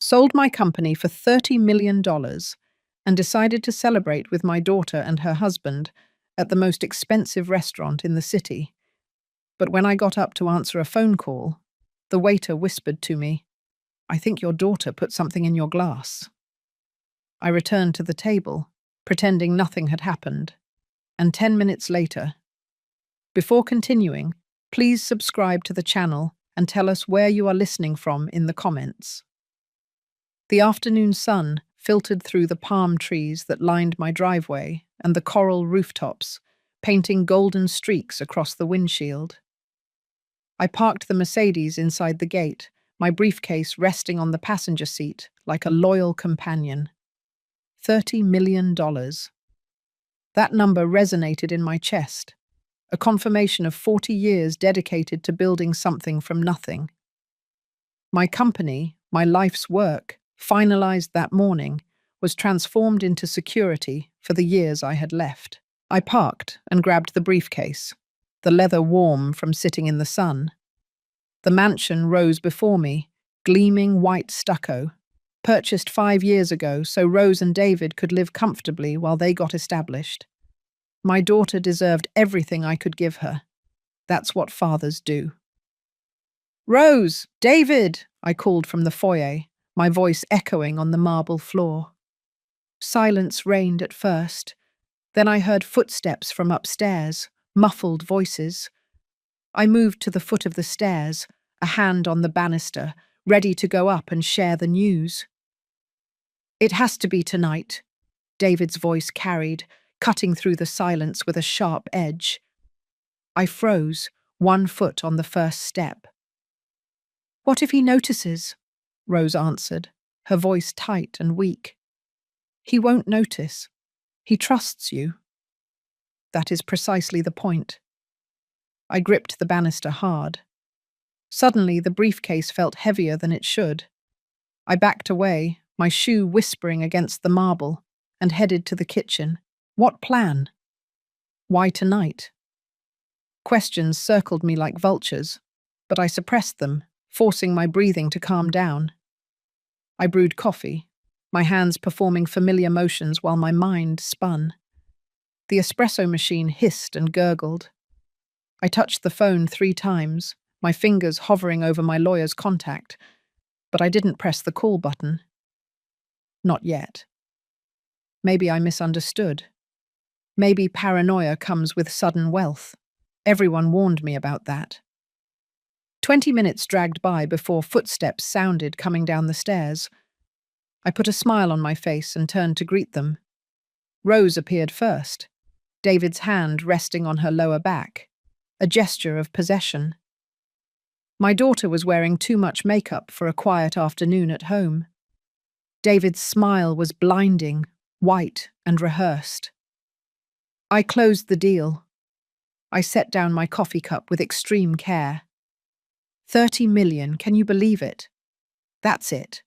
sold my company for $30 million and decided to celebrate with my daughter and her husband at the most expensive restaurant in the city. But when I got up to answer a phone call, the waiter whispered to me, "I think your daughter put something in your glass." I returned to the table, pretending nothing had happened, and 10 minutes later, before continuing, please subscribe to the channel and tell us where you are listening from in the comments. The afternoon sun filtered through the palm trees that lined my driveway and the coral rooftops, painting golden streaks across the windshield. I parked the Mercedes inside the gate, my briefcase resting on the passenger seat like a loyal companion. $30 million. That number resonated in my chest, a confirmation of 40 years dedicated to building something from nothing. My company, my life's work, finalized that morning, was transformed into security for the years I had left. I parked and grabbed the briefcase, the leather warm from sitting in the sun. The mansion rose before me, gleaming white stucco, purchased 5 years ago so Rose and David could live comfortably while they got established. My daughter deserved everything I could give her. That's what fathers do. "Rose! David!" I called from the foyer, my voice echoing on the marble floor. Silence reigned at first. Then I heard footsteps from upstairs, muffled voices. I moved to the foot of the stairs, a hand on the banister, ready to go up and share the news. "It has to be tonight," David's voice carried, cutting through the silence with a sharp edge. I froze, one foot on the first step. "What if he notices?" Rose answered, her voice tight and weak. "He won't notice. He trusts you." That is precisely the point. I gripped the banister hard. Suddenly, the briefcase felt heavier than it should. I backed away, my shoe whispering against the marble, and headed to the kitchen. What plan? Why tonight? Questions circled me like vultures, but I suppressed them, forcing my breathing to calm down. I brewed coffee, my hands performing familiar motions while my mind spun. The espresso machine hissed and gurgled. I touched the phone 3 times, my fingers hovering over my lawyer's contact, but I didn't press the call button. Not yet. Maybe I misunderstood. Maybe paranoia comes with sudden wealth. Everyone warned me about that. 20 minutes dragged by before footsteps sounded coming down the stairs. I put a smile on my face and turned to greet them. Rose appeared first, David's hand resting on her lower back, a gesture of possession. My daughter was wearing too much makeup for a quiet afternoon at home. David's smile was blinding, white and rehearsed. I closed the deal. I set down my coffee cup with extreme care. 30 million, can you believe it? That's it.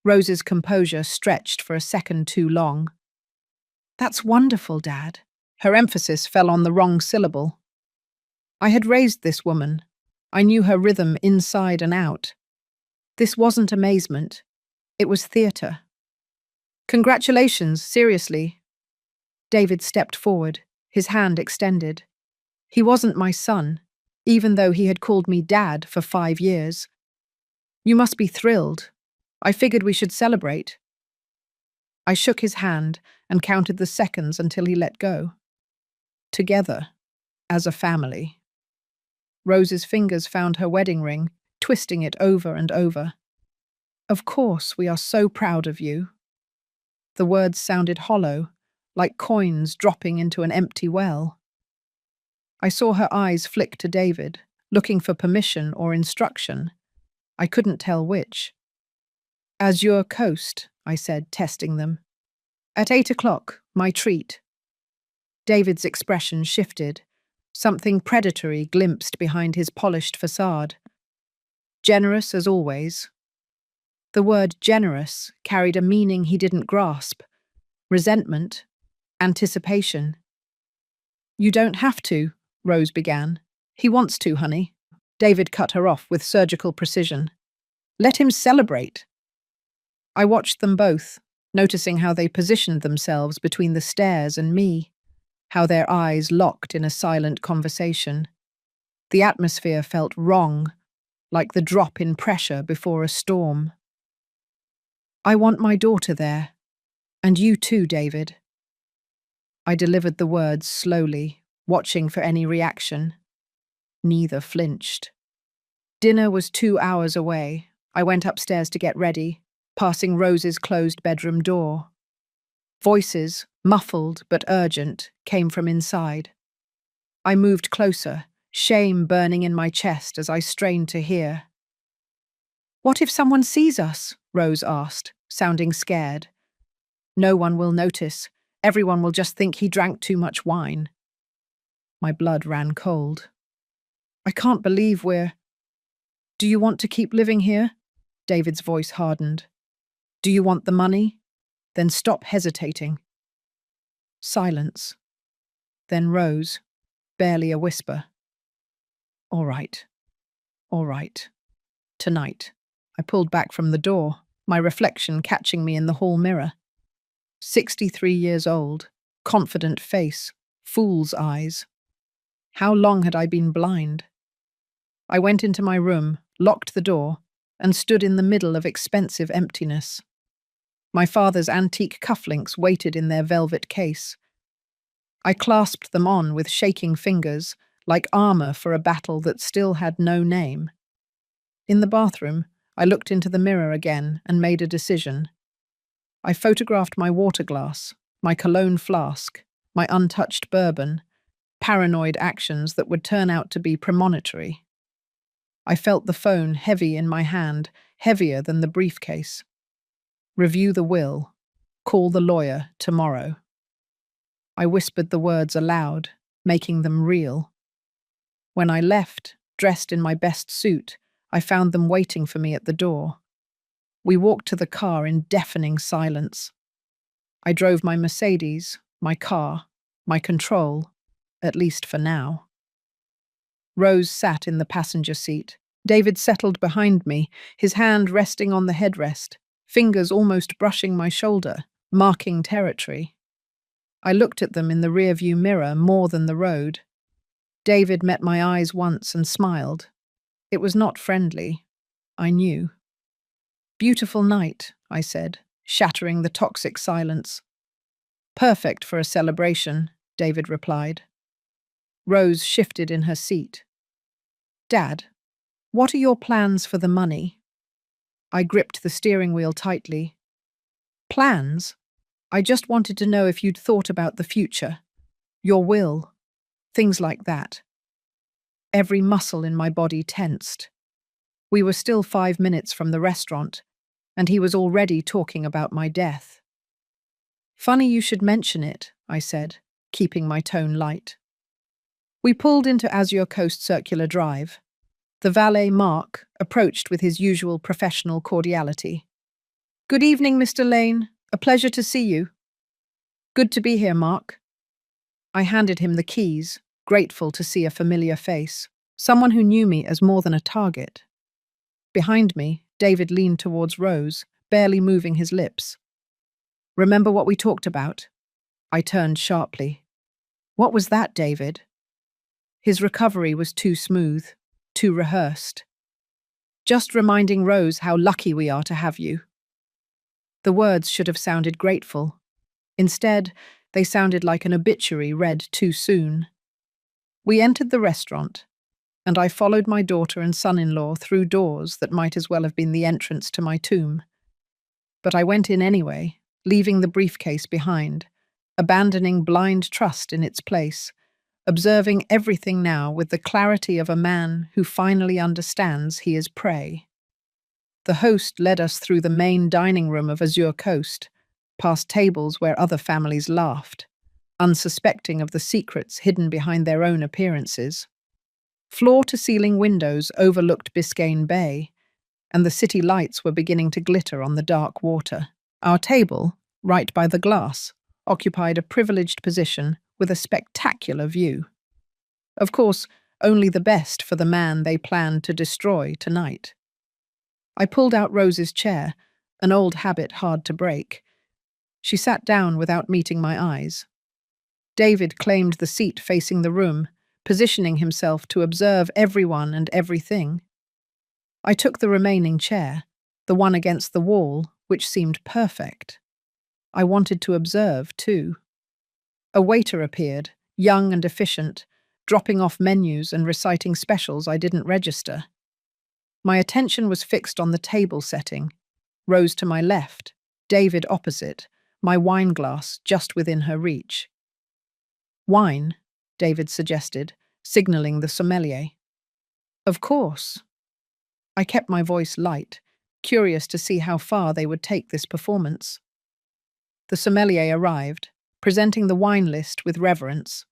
Rose's composure stretched for a second too long. That's wonderful, Dad. Her emphasis fell on the wrong syllable. I had raised this woman. I knew her rhythm inside and out. This wasn't amazement. It was theatre. Congratulations, seriously. David stepped forward, his hand extended. He wasn't my son, even though he had called me Dad for 5 years. You must be thrilled. I figured we should celebrate. I shook his hand and counted the seconds until he let go. Together, as a family. Rose's fingers found her wedding ring, twisting it over and over. Of course, we are so proud of you. The words sounded hollow, like coins dropping into an empty well. I saw her eyes flick to David, looking for permission or instruction. I couldn't tell which. Azure Coast, I said, testing them. At 8 o'clock, my treat. David's expression shifted. Something predatory glimpsed behind his polished facade. Generous as always. The word generous carried a meaning he didn't grasp. Resentment. Anticipation. You don't have to, Rose began. He wants to, honey. David cut her off with surgical precision. Let him celebrate. I watched them both, noticing how they positioned themselves between the stairs and me, how their eyes locked in a silent conversation. The atmosphere felt wrong, like the drop in pressure before a storm. "I want my daughter there. And you too, David." I delivered the words slowly, watching for any reaction. Neither flinched. Dinner was 2 hours away. I went upstairs to get ready, passing Rose's closed bedroom door. Voices, muffled but urgent, came from inside. I moved closer, shame burning in my chest as I strained to hear. "What if someone sees us?" Rose asked, sounding scared. "No one will notice. Everyone will just think he drank too much wine." My blood ran cold. "I can't believe we're—" "Do you want to keep living here?" David's voice hardened. "Do you want the money? Then stop hesitating." Silence. Then Rose, barely a whisper. "All right. All right. Tonight." I pulled back from the door, my reflection catching me in the hall mirror. 63 years old, confident face, fool's eyes. How long had I been blind? I went into my room, locked the door, and stood in the middle of expensive emptiness. My father's antique cufflinks waited in their velvet case. I clasped them on with shaking fingers, like armor for a battle that still had no name. In the bathroom, I looked into the mirror again and made a decision. I photographed my water glass, my cologne flask, my untouched bourbon, paranoid actions that would turn out to be premonitory. I felt the phone heavy in my hand, heavier than the briefcase. Review the will. Call the lawyer tomorrow. I whispered the words aloud, making them real. When I left, dressed in my best suit, I found them waiting for me at the door. We walked to the car in deafening silence. I drove my Mercedes, my car, my control, at least for now. Rose sat in the passenger seat. David settled behind me, his hand resting on the headrest, fingers almost brushing my shoulder, marking territory. I looked at them in the rearview mirror more than the road. David met my eyes once and smiled. It was not friendly. I knew. "Beautiful night," I said, shattering the toxic silence. "Perfect for a celebration," David replied. Rose shifted in her seat. "Dad, what are your plans for the money?" I gripped the steering wheel tightly. "Plans? I just wanted to know if you'd thought about the future. Your will. Things like that." Every muscle in my body tensed. We were still 5 minutes from the restaurant, and he was already talking about my death. "Funny you should mention it," I said, keeping my tone light. We pulled into Azure Coast Circular Drive. The valet, Mark, approached with his usual professional cordiality. "Good evening, Mr. Lane. A pleasure to see you." "Good to be here, Mark." I handed him the keys, grateful to see a familiar face, someone who knew me as more than a target. Behind me, David leaned towards Rose, barely moving his lips. "Remember what we talked about?" I turned sharply. "What was that, David?" His recovery was too smooth, too rehearsed. "Just reminding Rose how lucky we are to have you." The words should have sounded grateful. Instead, they sounded like an obituary read too soon. We entered the restaurant, and I followed my daughter and son-in-law through doors that might as well have been the entrance to my tomb. But I went in anyway, leaving the briefcase behind, abandoning blind trust in its place, observing everything now with the clarity of a man who finally understands he is prey. The host led us through the main dining room of Azure Coast, past tables where other families laughed, unsuspecting of the secrets hidden behind their own appearances. Floor-to-ceiling windows overlooked Biscayne Bay, and the city lights were beginning to glitter on the dark water. Our table, right by the glass, occupied a privileged position with a spectacular view. Of course, only the best for the man they planned to destroy tonight. I pulled out Rose's chair, an old habit hard to break. She sat down without meeting my eyes. David claimed the seat facing the room, positioning himself to observe everyone and everything. I took the remaining chair, the one against the wall, which seemed perfect. I wanted to observe, too. A waiter appeared, young and efficient, dropping off menus and reciting specials I didn't register. My attention was fixed on the table setting. Rose to my left, David opposite, my wine glass just within her reach. Wine, David suggested, signaling the sommelier. Of course. I kept my voice light, curious to see how far they would take this performance. The sommelier arrived, presenting the wine list with reverence.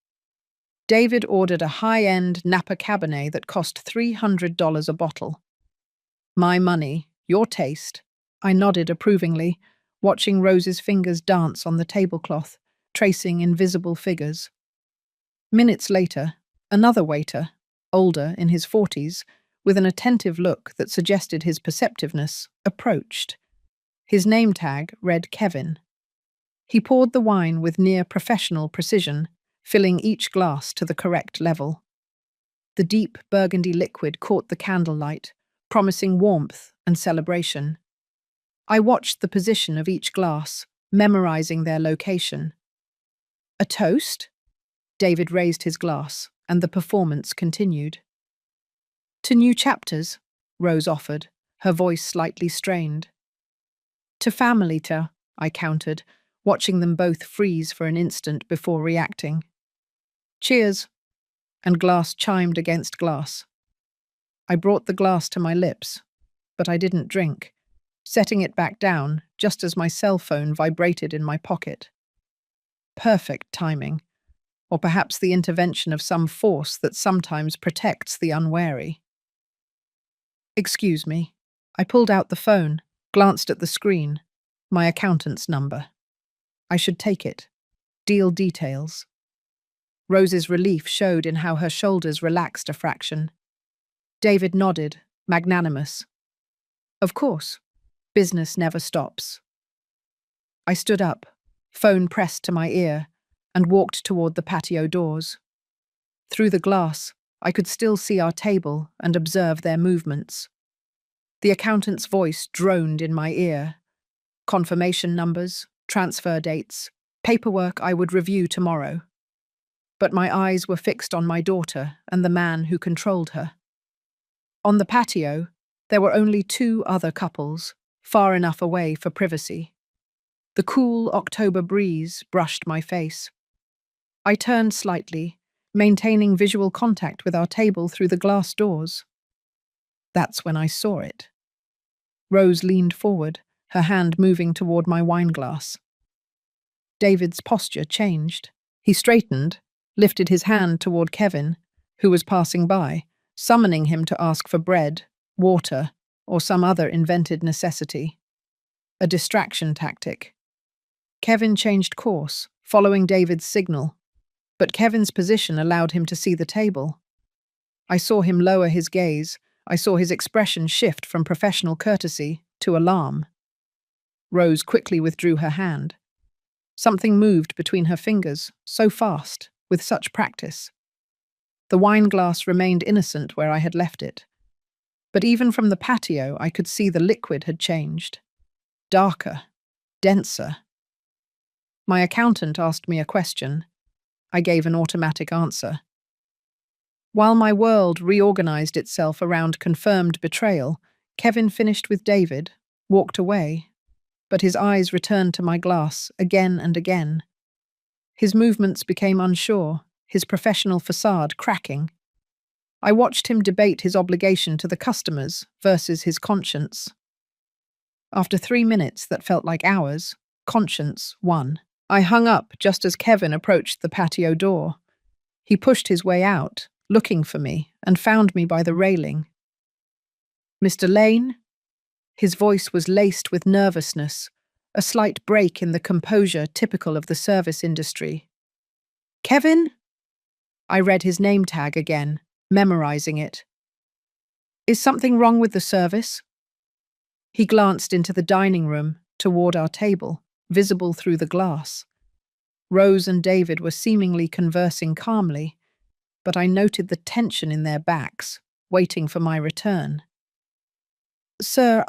David ordered a high-end Napa Cabernet that cost $300 a bottle. My money, your taste. I nodded approvingly, watching Rose's fingers dance on the tablecloth, tracing invisible figures. Minutes later, another waiter, older in his 40s, with an attentive look that suggested his perceptiveness, approached. His name tag read Kevin. He poured the wine with near-professional precision, filling each glass to the correct level. The deep burgundy liquid caught the candlelight, promising warmth and celebration. I watched the position of each glass, memorizing their location. A toast? David raised his glass, and the performance continued. To new chapters, Rose offered, her voice slightly strained. To family, I countered, watching them both freeze for an instant before reacting. Cheers, and glass chimed against glass. I brought the glass to my lips, but I didn't drink, setting it back down just as my cell phone vibrated in my pocket. Perfect timing, or perhaps the intervention of some force that sometimes protects the unwary. Excuse me. I pulled out the phone, glanced at the screen. My accountant's number. I should take it. Deal details. Rose's relief showed in how her shoulders relaxed a fraction. David nodded, magnanimous. Of course. Business never stops. I stood up, phone pressed to my ear, and walked toward the patio doors. Through the glass, I could still see our table and observe their movements. The accountant's voice droned in my ear. Confirmation numbers, transfer dates, paperwork I would review tomorrow. But my eyes were fixed on my daughter and the man who controlled her. On the patio, there were only two other couples, far enough away for privacy. The cool October breeze brushed my face. I turned slightly, maintaining visual contact with our table through the glass doors. That's when I saw it. Rose leaned forward, her hand moving toward my wine glass. David's posture changed. He straightened, lifted his hand toward Kevin, who was passing by, summoning him to ask for bread, water, or some other invented necessity. A distraction tactic. Kevin changed course, following David's signal, but Kevin's position allowed him to see the table. I saw him lower his gaze. I saw his expression shift from professional courtesy to alarm. Rose quickly withdrew her hand. Something moved between her fingers, so fast, with such practice. The wine glass remained innocent where I had left it. But even from the patio, I could see the liquid had changed. Darker, denser. My accountant asked me a question. I gave an automatic answer. While my world reorganized itself around confirmed betrayal, Kevin finished with David, walked away, but his eyes returned to my glass again and again. His movements became unsure, his professional facade cracking. I watched him debate his obligation to the customers versus his conscience. After 3 minutes that felt like hours, conscience won. I hung up just as Kevin approached the patio door. He pushed his way out, looking for me, and found me by the railing. Mr. Lane? His voice was laced with nervousness, a slight break in the composure typical of the service industry. Kevin? I read his name tag again, memorizing it. Is something wrong with the service? He glanced into the dining room, toward our table, visible through the glass. Rose and David were seemingly conversing calmly, but I noted the tension in their backs, waiting for my return. "Sir,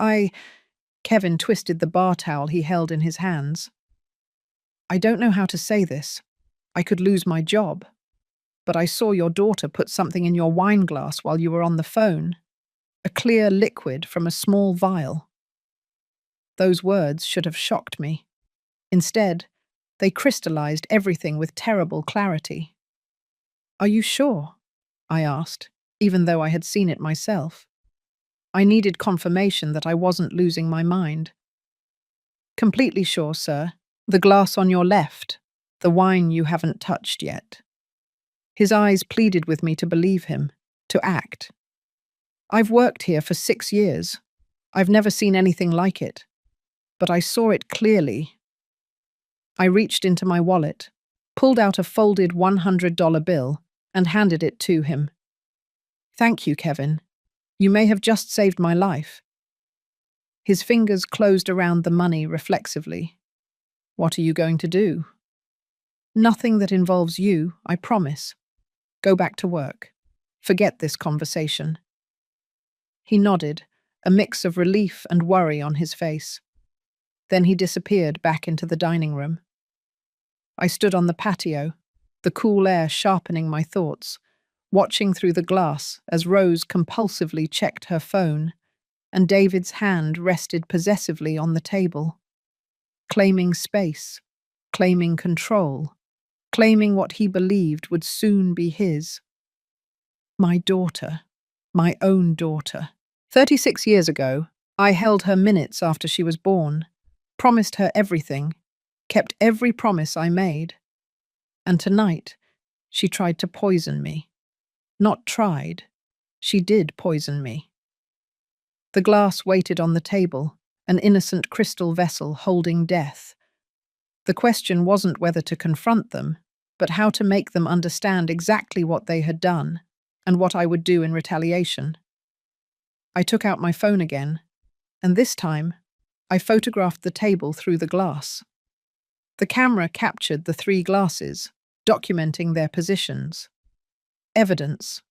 Kevin twisted the bar towel he held in his hands. "I don't know how to say this. I could lose my job. But I saw your daughter put something in your wine glass while you were on the phone. A clear liquid from a small vial." Those words should have shocked me. Instead, they crystallized everything with terrible clarity. "Are you sure?" I asked, even though I had seen it myself. I needed confirmation that I wasn't losing my mind. "Completely sure, sir. The glass on your left. The wine you haven't touched yet." His eyes pleaded with me to believe him, to act. "I've worked here for 6 years. I've never seen anything like it. But I saw it clearly." I reached into my wallet, pulled out a folded $100 bill, and handed it to him. "Thank you, Kevin. You may have just saved my life." His fingers closed around the money reflexively. "What are you going to do?" "Nothing that involves you, I promise. Go back to work. Forget this conversation." He nodded, a mix of relief and worry on his face. Then he disappeared back into the dining room. I stood on the patio, the cool air sharpening my thoughts, watching through the glass as Rose compulsively checked her phone, and David's hand rested possessively on the table, claiming space, claiming control, claiming what he believed would soon be his. My daughter, my own daughter. 36 years ago, I held her minutes after she was born, promised her everything, kept every promise I made. And tonight, she tried to poison me. Not tried, she did poison me. The glass waited on the table, an innocent crystal vessel holding death. The question wasn't whether to confront them, but how to make them understand exactly what they had done and what I would do in retaliation. I took out my phone again, and this time, I photographed the table through the glass. The camera captured the 3 glasses, documenting their positions. Evidence,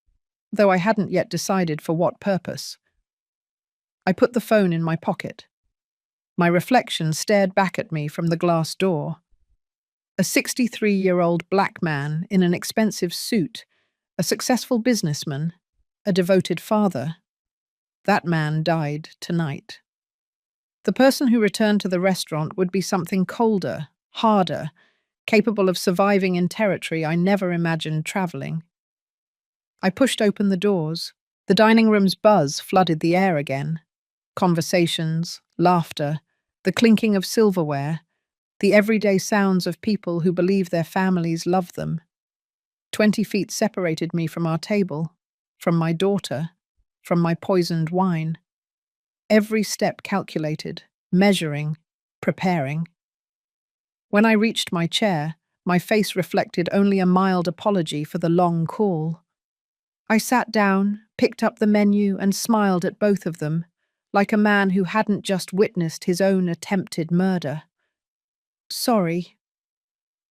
though I hadn't yet decided for what purpose. I put the phone in my pocket. My reflection stared back at me from the glass door. A 63-year-old black man in an expensive suit, a successful businessman, a devoted father. That man died tonight. The person who returned to the restaurant would be something colder, harder, capable of surviving in territory I never imagined traveling. I pushed open the doors. The dining room's buzz flooded the air again. Conversations, laughter, the clinking of silverware, the everyday sounds of people who believe their families love them. 20 feet separated me from our table, from my daughter, from my poisoned wine. Every step calculated, measuring, preparing. When I reached my chair, my face reflected only a mild apology for the long call. I sat down, picked up the menu, and smiled at both of them, like a man who hadn't just witnessed his own attempted murder. "Sorry."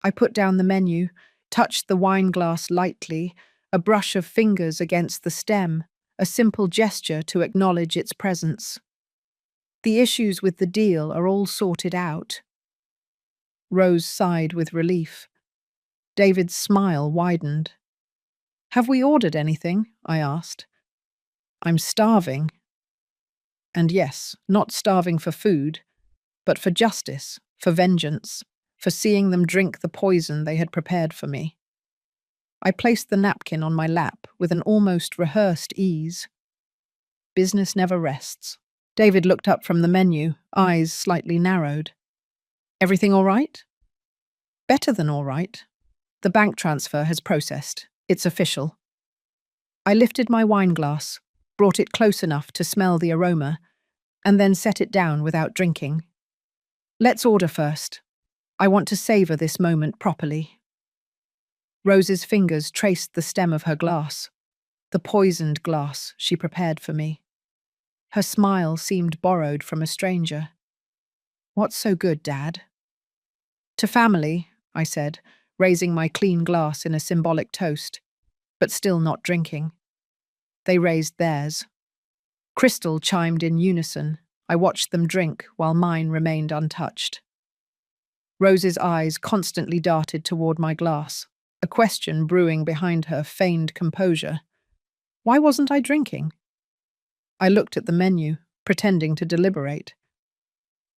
I put down the menu, touched the wine glass lightly, a brush of fingers against the stem, a simple gesture to acknowledge its presence. "The issues with the deal are all sorted out." Rose sighed with relief. David's smile widened. "Have we ordered anything?" I asked. "I'm starving." And yes, not starving for food, but for justice, for vengeance, for seeing them drink the poison they had prepared for me. I placed the napkin on my lap with an almost rehearsed ease. Business never rests. David looked up from the menu, eyes slightly narrowed. "Everything all right?" "Better than all right. The bank transfer has processed. It's official." I lifted my wine glass, brought it close enough to smell the aroma, and then set it down without drinking. "Let's order first. I want to savor this moment properly." Rose's fingers traced the stem of her glass, the poisoned glass she prepared for me. Her smile seemed borrowed from a stranger. "What's so good, Dad?" "To family," I said, raising my clean glass in a symbolic toast, but still not drinking. They raised theirs. Crystal chimed in unison. I watched them drink while mine remained untouched. Rose's eyes constantly darted toward my glass, a question brewing behind her feigned composure. Why wasn't I drinking? I looked at the menu, pretending to deliberate.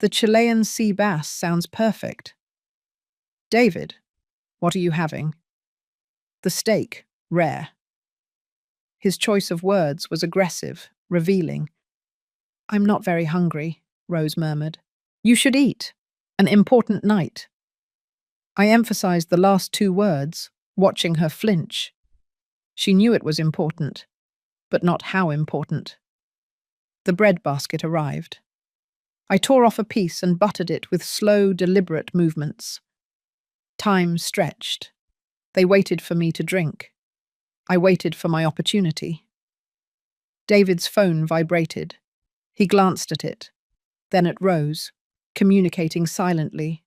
The Chilean sea bass sounds perfect. David, what are you having? The steak, rare. His choice of words was aggressive, revealing. I'm not very hungry, Rose murmured. You should eat. An important night. I emphasized the last two words, watching her flinch. She knew it was important, but not how important. The breadbasket arrived. I tore off a piece and buttered it with slow, deliberate movements. Time stretched. They waited for me to drink. I waited for my opportunity. David's phone vibrated. He glanced at it, then at Rose, communicating silently.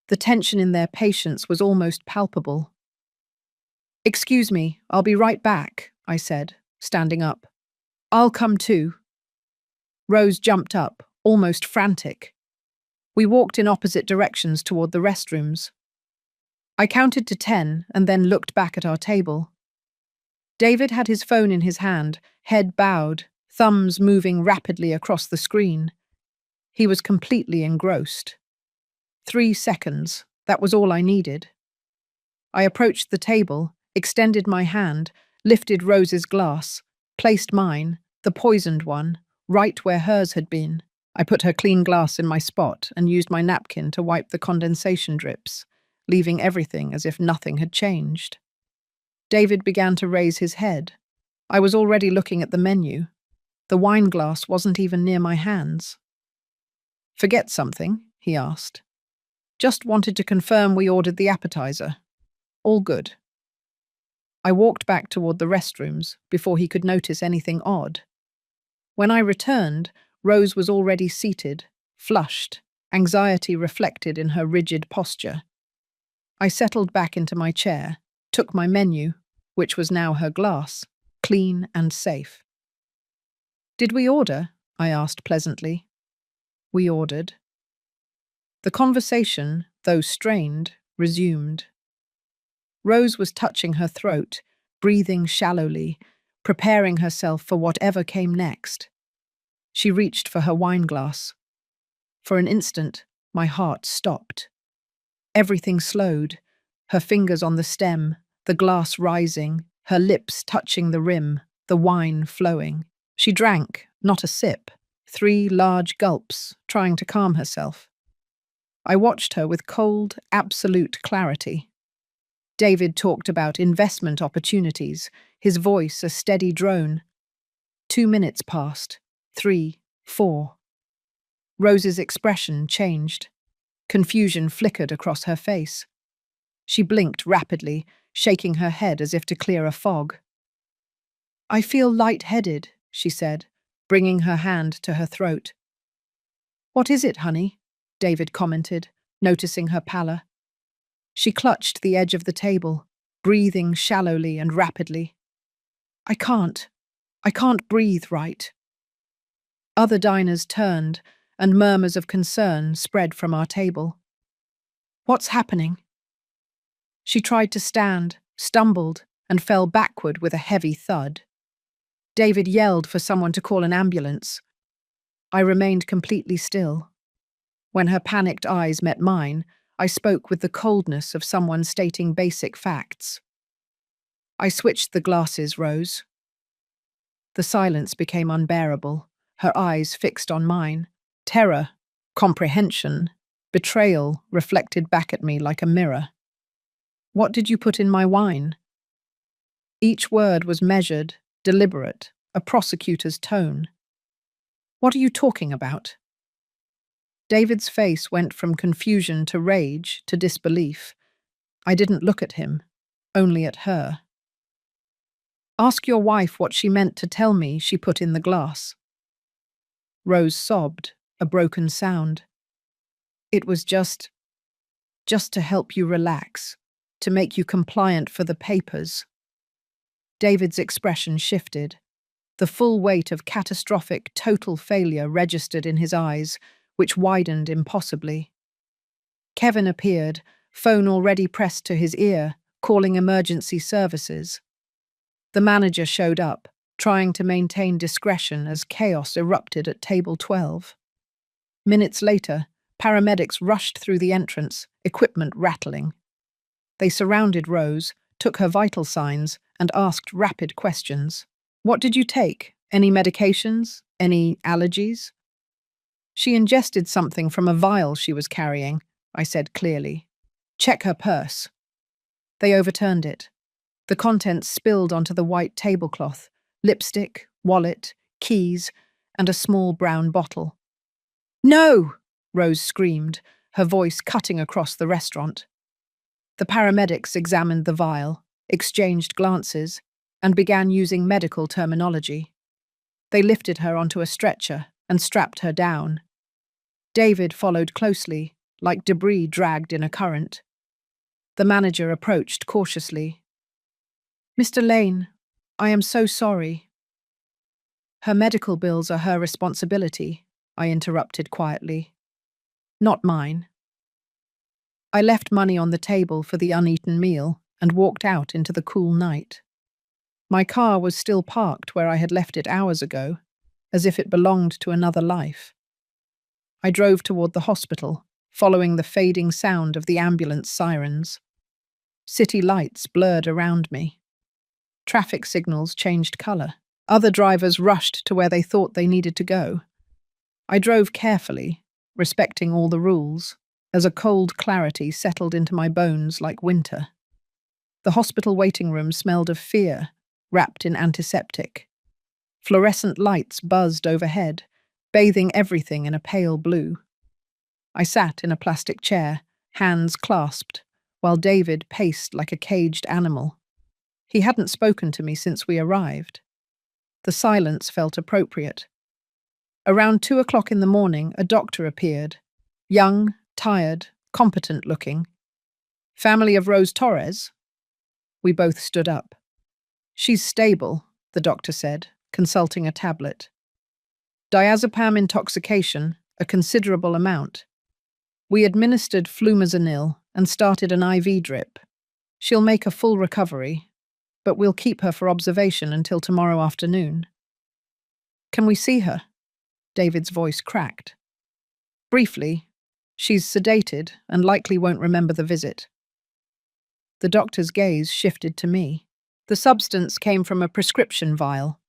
The tension in their patience was almost palpable. Excuse me, I'll be right back, I said, standing up. I'll come too. Rose jumped up, almost frantic. We walked in opposite directions toward the restrooms. I counted to 10 and then looked back at our table. David had his phone in his hand, head bowed, thumbs moving rapidly across the screen. He was completely engrossed. 3 seconds, that was all I needed. I approached the table, extended my hand, lifted Rose's glass, placed mine, the poisoned one, right where hers had been. I put her clean glass in my spot and used my napkin to wipe the condensation drips, leaving everything as if nothing had changed. David began to raise his head. I was already looking at the menu. The wine glass wasn't even near my hands. Forget something? He asked. Just wanted to confirm we ordered the appetizer. All good. I walked back toward the restrooms before he could notice anything odd. When I returned, Rose was already seated, flushed, anxiety reflected in her rigid posture. I settled back into my chair, took my menu, which was now her glass, clean and safe. Did we order? I asked pleasantly. We ordered. The conversation, though strained, resumed. Rose was touching her throat, breathing shallowly, preparing herself for whatever came next. She reached for her wineglass. For an instant, my heart stopped. Everything slowed, her fingers on the stem, the glass rising, her lips touching the rim, the wine flowing. She drank, not a sip, 3 large gulps, trying to calm herself. I watched her with cold, absolute clarity. David talked about investment opportunities, his voice a steady drone. 2 minutes passed, 3, 4. Rose's expression changed. Confusion flickered across her face. She blinked rapidly, shaking her head as if to clear a fog. I feel light-headed, she said, bringing her hand to her throat. What is it, honey? David commented, noticing her pallor. She clutched the edge of the table, breathing shallowly and rapidly. I can't breathe right. Other diners turned, and murmurs of concern spread from our table. What's happening? She tried to stand, stumbled, and fell backward with a heavy thud. David yelled for someone to call an ambulance. I remained completely still. When her panicked eyes met mine, I spoke with the coldness of someone stating basic facts. I switched the glasses, Rose. The silence became unbearable, her eyes fixed on mine. Terror, comprehension, betrayal reflected back at me like a mirror. What did you put in my wine? Each word was measured, deliberate, a prosecutor's tone. What are you talking about? David's face went from confusion to rage to disbelief. I didn't look at him, only at her. Ask your wife what she meant to tell me she put in the glass. Rose sobbed, a broken sound. It was just to help you relax, to make you compliant for the papers. David's expression shifted. The full weight of catastrophic, total failure registered in his eyes, which widened impossibly. Kevin appeared, phone already pressed to his ear, calling emergency services. The manager showed up, trying to maintain discretion as chaos erupted at table 12. Minutes later, paramedics rushed through the entrance, equipment rattling. They surrounded Rose, took her vital signs, and asked rapid questions. What did you take? Any medications? Any allergies? She ingested something from a vial she was carrying, I said clearly. Check her purse. They overturned it. The contents spilled onto the white tablecloth: lipstick, wallet, keys, and a small brown bottle. No! Rose screamed, her voice cutting across the restaurant. The paramedics examined the vial, exchanged glances, and began using medical terminology. They lifted her onto a stretcher and strapped her down. David followed closely, like debris dragged in a current. The manager approached cautiously. Mr. Lane, I am so sorry. Her medical bills are her responsibility, I interrupted quietly. Not mine. I left money on the table for the uneaten meal and walked out into the cool night. My car was still parked where I had left it hours ago, as if it belonged to another life. I drove toward the hospital, following the fading sound of the ambulance sirens. City lights blurred around me. Traffic signals changed color. Other drivers rushed to where they thought they needed to go. I drove carefully, respecting all the rules, as a cold clarity settled into my bones like winter. The hospital waiting room smelled of fear, wrapped in antiseptic. Fluorescent lights buzzed overhead, bathing everything in a pale blue. I sat in a plastic chair, hands clasped, while David paced like a caged animal. He hadn't spoken to me since we arrived. The silence felt appropriate. Around 2 o'clock in the morning, a doctor appeared, young, tired, competent-looking. Family of Rose Torres? We both stood up. She's stable, the doctor said, consulting a tablet. Diazepam intoxication, a considerable amount. We administered flumazenil and started an IV drip. She'll make a full recovery, but we'll keep her for observation until tomorrow afternoon. Can we see her? David's voice cracked. Briefly. She's sedated and likely won't remember the visit. The doctor's gaze shifted to me. The substance came from a prescription vial.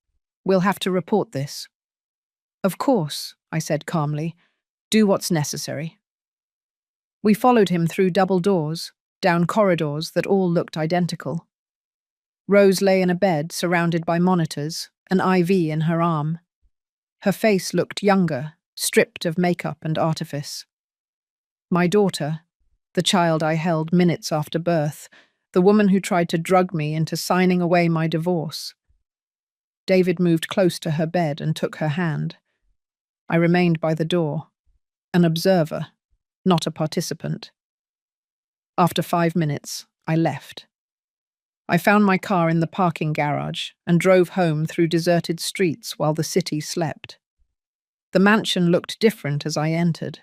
We'll have to report this. Of course, I said calmly. Do what's necessary. We followed him through double doors, down corridors that all looked identical. Rose lay in a bed surrounded by monitors, an IV in her arm. Her face looked younger, stripped of makeup and artifice. My daughter, the child I held minutes after birth, the woman who tried to drug me into signing away my divorce. David moved close to her bed and took her hand. I remained by the door, an observer, not a participant. After 5 minutes, I left. I found my car in the parking garage and drove home through deserted streets while the city slept. The mansion looked different as I entered.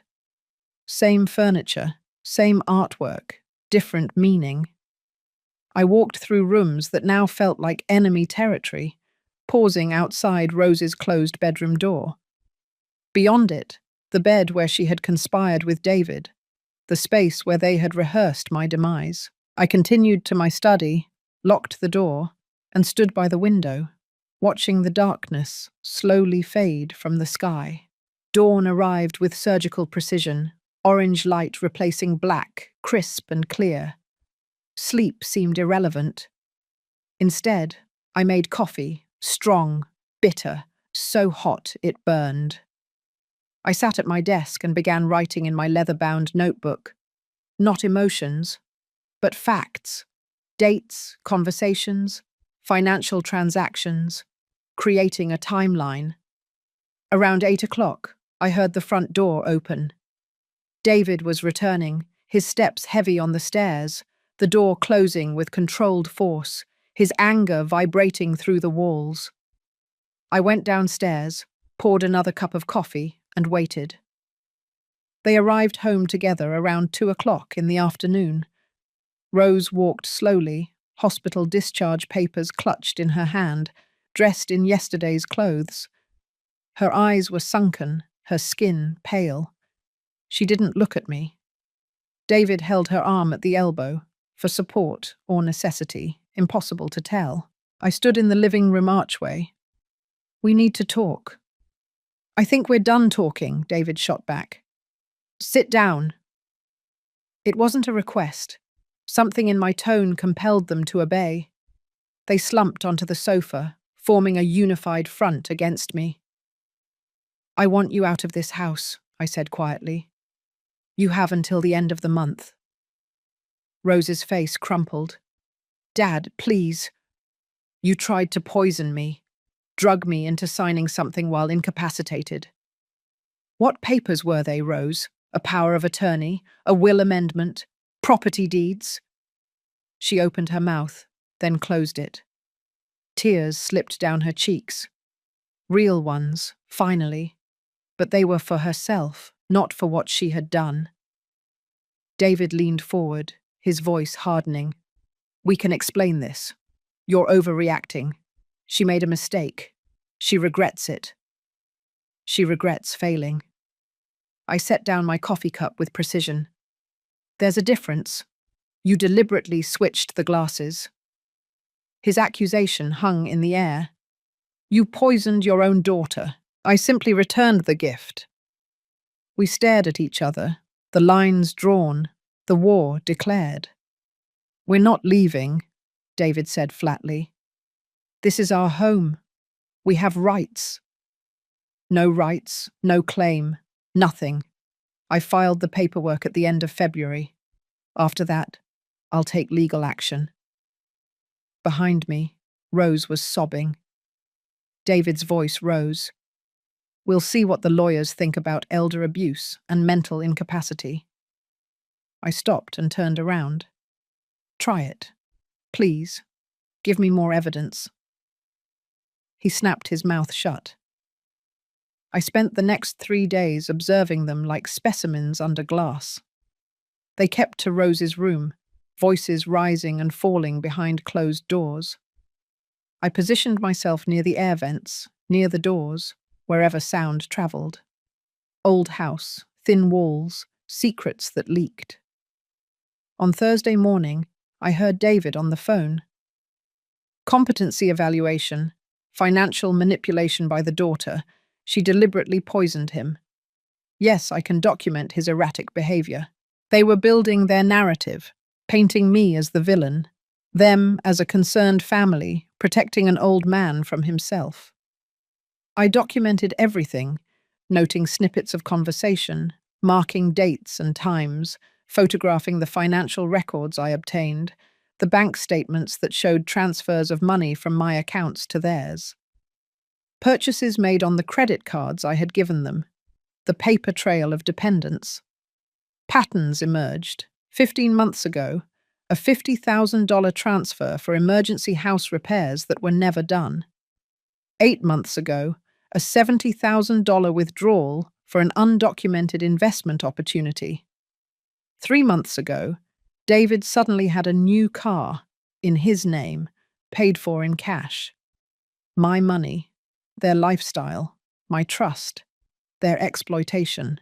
Same furniture, same artwork, different meaning. I walked through rooms that now felt like enemy territory, pausing outside Rose's closed bedroom door. Beyond it, the bed where she had conspired with David, the space where they had rehearsed my demise. I continued to my study, locked the door, and stood by the window, watching the darkness slowly fade from the sky. Dawn arrived with surgical precision, orange light replacing black, crisp and clear. Sleep seemed irrelevant. Instead, I made coffee, strong, bitter, so hot it burned. I sat at my desk and began writing in my leather-bound notebook. Not emotions, but facts. Dates, conversations, financial transactions, creating a timeline. Around 8 o'clock, I heard the front door open. David was returning, his steps heavy on the stairs, the door closing with controlled force, his anger vibrating through the walls. I went downstairs, poured another cup of coffee, and waited. They arrived home together around 2 o'clock in the afternoon. Rose walked slowly, hospital discharge papers clutched in her hand, dressed in yesterday's clothes. Her eyes were sunken, her skin pale. She didn't look at me. David held her arm at the elbow, for support or necessity, impossible to tell. I stood in the living room archway. "We need to talk." "I think we're done talking," David shot back. "Sit down." It wasn't a request. Something in my tone compelled them to obey. They slumped onto the sofa, forming a unified front against me. "I want you out of this house," I said quietly. "You have until the end of the month." Rose's face crumpled. "Dad, please. You tried to poison me, drug me into signing something while incapacitated." "What papers were they, Rose? A power of attorney? A will amendment? Property deeds?" She opened her mouth, then closed it. Tears slipped down her cheeks. Real ones, finally. But they were for herself, not for what she had done. David leaned forward, his voice hardening. "We can explain this. You're overreacting. She made a mistake. She regrets it. She regrets failing." I set down my coffee cup with precision. "There's a difference. You deliberately switched the glasses." His accusation hung in the air. "You poisoned your own daughter. I simply returned the gift." We stared at each other, the lines drawn, the war declared. "We're not leaving," David said flatly. "This is our home. We have rights." "No rights, no claim, nothing. I filed the paperwork at the end of February. After that, I'll take legal action." Behind me, Rose was sobbing. David's voice rose. "We'll see what the lawyers think about elder abuse and mental incapacity." I stopped and turned around. "Try it. Please. Give me more evidence." He snapped his mouth shut. I spent the next 3 days observing them like specimens under glass. They kept to Rose's room, voices rising and falling behind closed doors. I positioned myself near the air vents, near the doors, wherever sound travelled. Old house, thin walls, secrets that leaked. On Thursday morning, I heard David on the phone. Competency evaluation, financial manipulation by the daughter. She deliberately poisoned him. Yes, I can document his erratic behavior. They were building their narrative, painting me as the villain, them as a concerned family, protecting an old man from himself. I documented everything, noting snippets of conversation, marking dates and times, photographing the financial records I obtained, the bank statements that showed transfers of money from my accounts to theirs. Purchases made on the credit cards I had given them, the paper trail of dependence. Patterns emerged. 15 months ago, a $50,000 transfer for emergency house repairs that were never done. 8 months ago, a $70,000 withdrawal for an undocumented investment opportunity. 3 months ago, David suddenly had a new car, in his name, paid for in cash. My money, their lifestyle, my trust, their exploitation.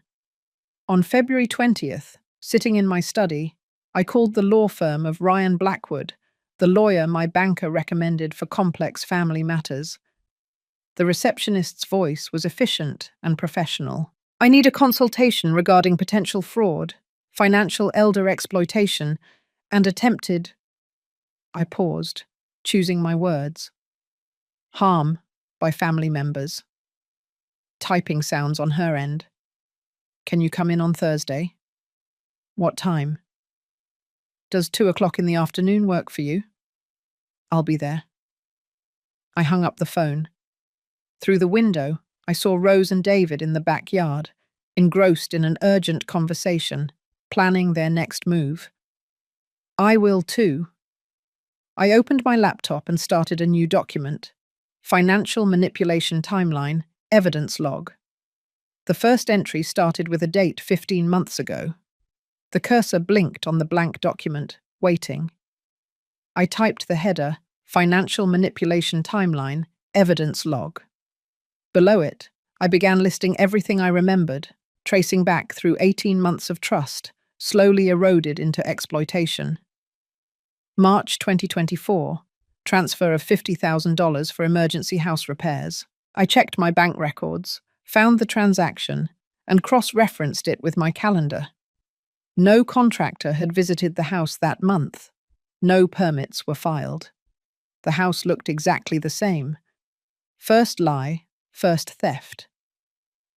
On February 20th, sitting in my study, I called the law firm of Ryan Blackwood, the lawyer my banker recommended for complex family matters. The receptionist's voice was efficient and professional. "I need a consultation regarding potential fraud, financial elder exploitation, and attempted—" I paused, choosing my words. "Harm by family members." Typing sounds on her end. "Can you come in on Thursday?" "What time?" "Does 2 o'clock in the afternoon work for you?" "I'll be there." I hung up the phone. Through the window, I saw Rose and David in the backyard, engrossed in an urgent conversation, planning their next move. I will too. I opened my laptop and started a new document. Financial Manipulation Timeline, Evidence Log. The first entry started with a date 15 months ago. The cursor blinked on the blank document, waiting. I typed the header, Financial Manipulation Timeline, Evidence Log. Below it, I began listing everything I remembered, tracing back through 18 months of trust, slowly eroded into exploitation. March 2024, transfer of $50,000 for emergency house repairs. I checked my bank records, found the transaction, and cross-referenced it with my calendar. No contractor had visited the house that month. No permits were filed. The house looked exactly the same. First lie, first theft.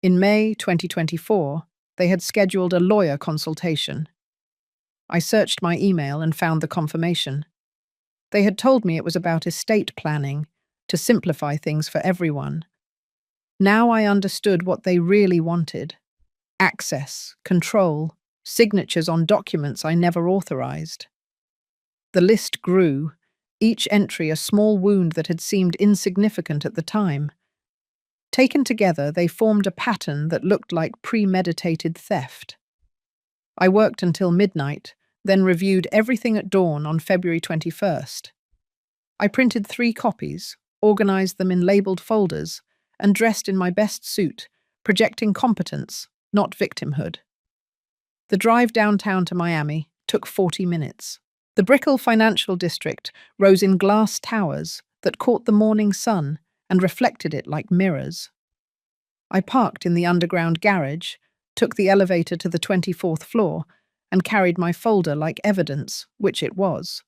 In May 2024, they had scheduled a lawyer consultation. I searched my email and found the confirmation. They had told me it was about estate planning, to simplify things for everyone. Now I understood what they really wanted: access, control, signatures on documents I never authorized. The list grew, each entry a small wound that had seemed insignificant at the time. Taken together, they formed a pattern that looked like premeditated theft. I worked until midnight, then reviewed everything at dawn on February 21st. I printed 3 copies, organized them in labeled folders, and dressed in my best suit, projecting competence, not victimhood. The drive downtown to Miami took 40 minutes. The Brickell Financial District rose in glass towers that caught the morning sun and reflected it like mirrors. I parked in the underground garage, took the elevator to the 24th floor, and carried my folder like evidence, which it was.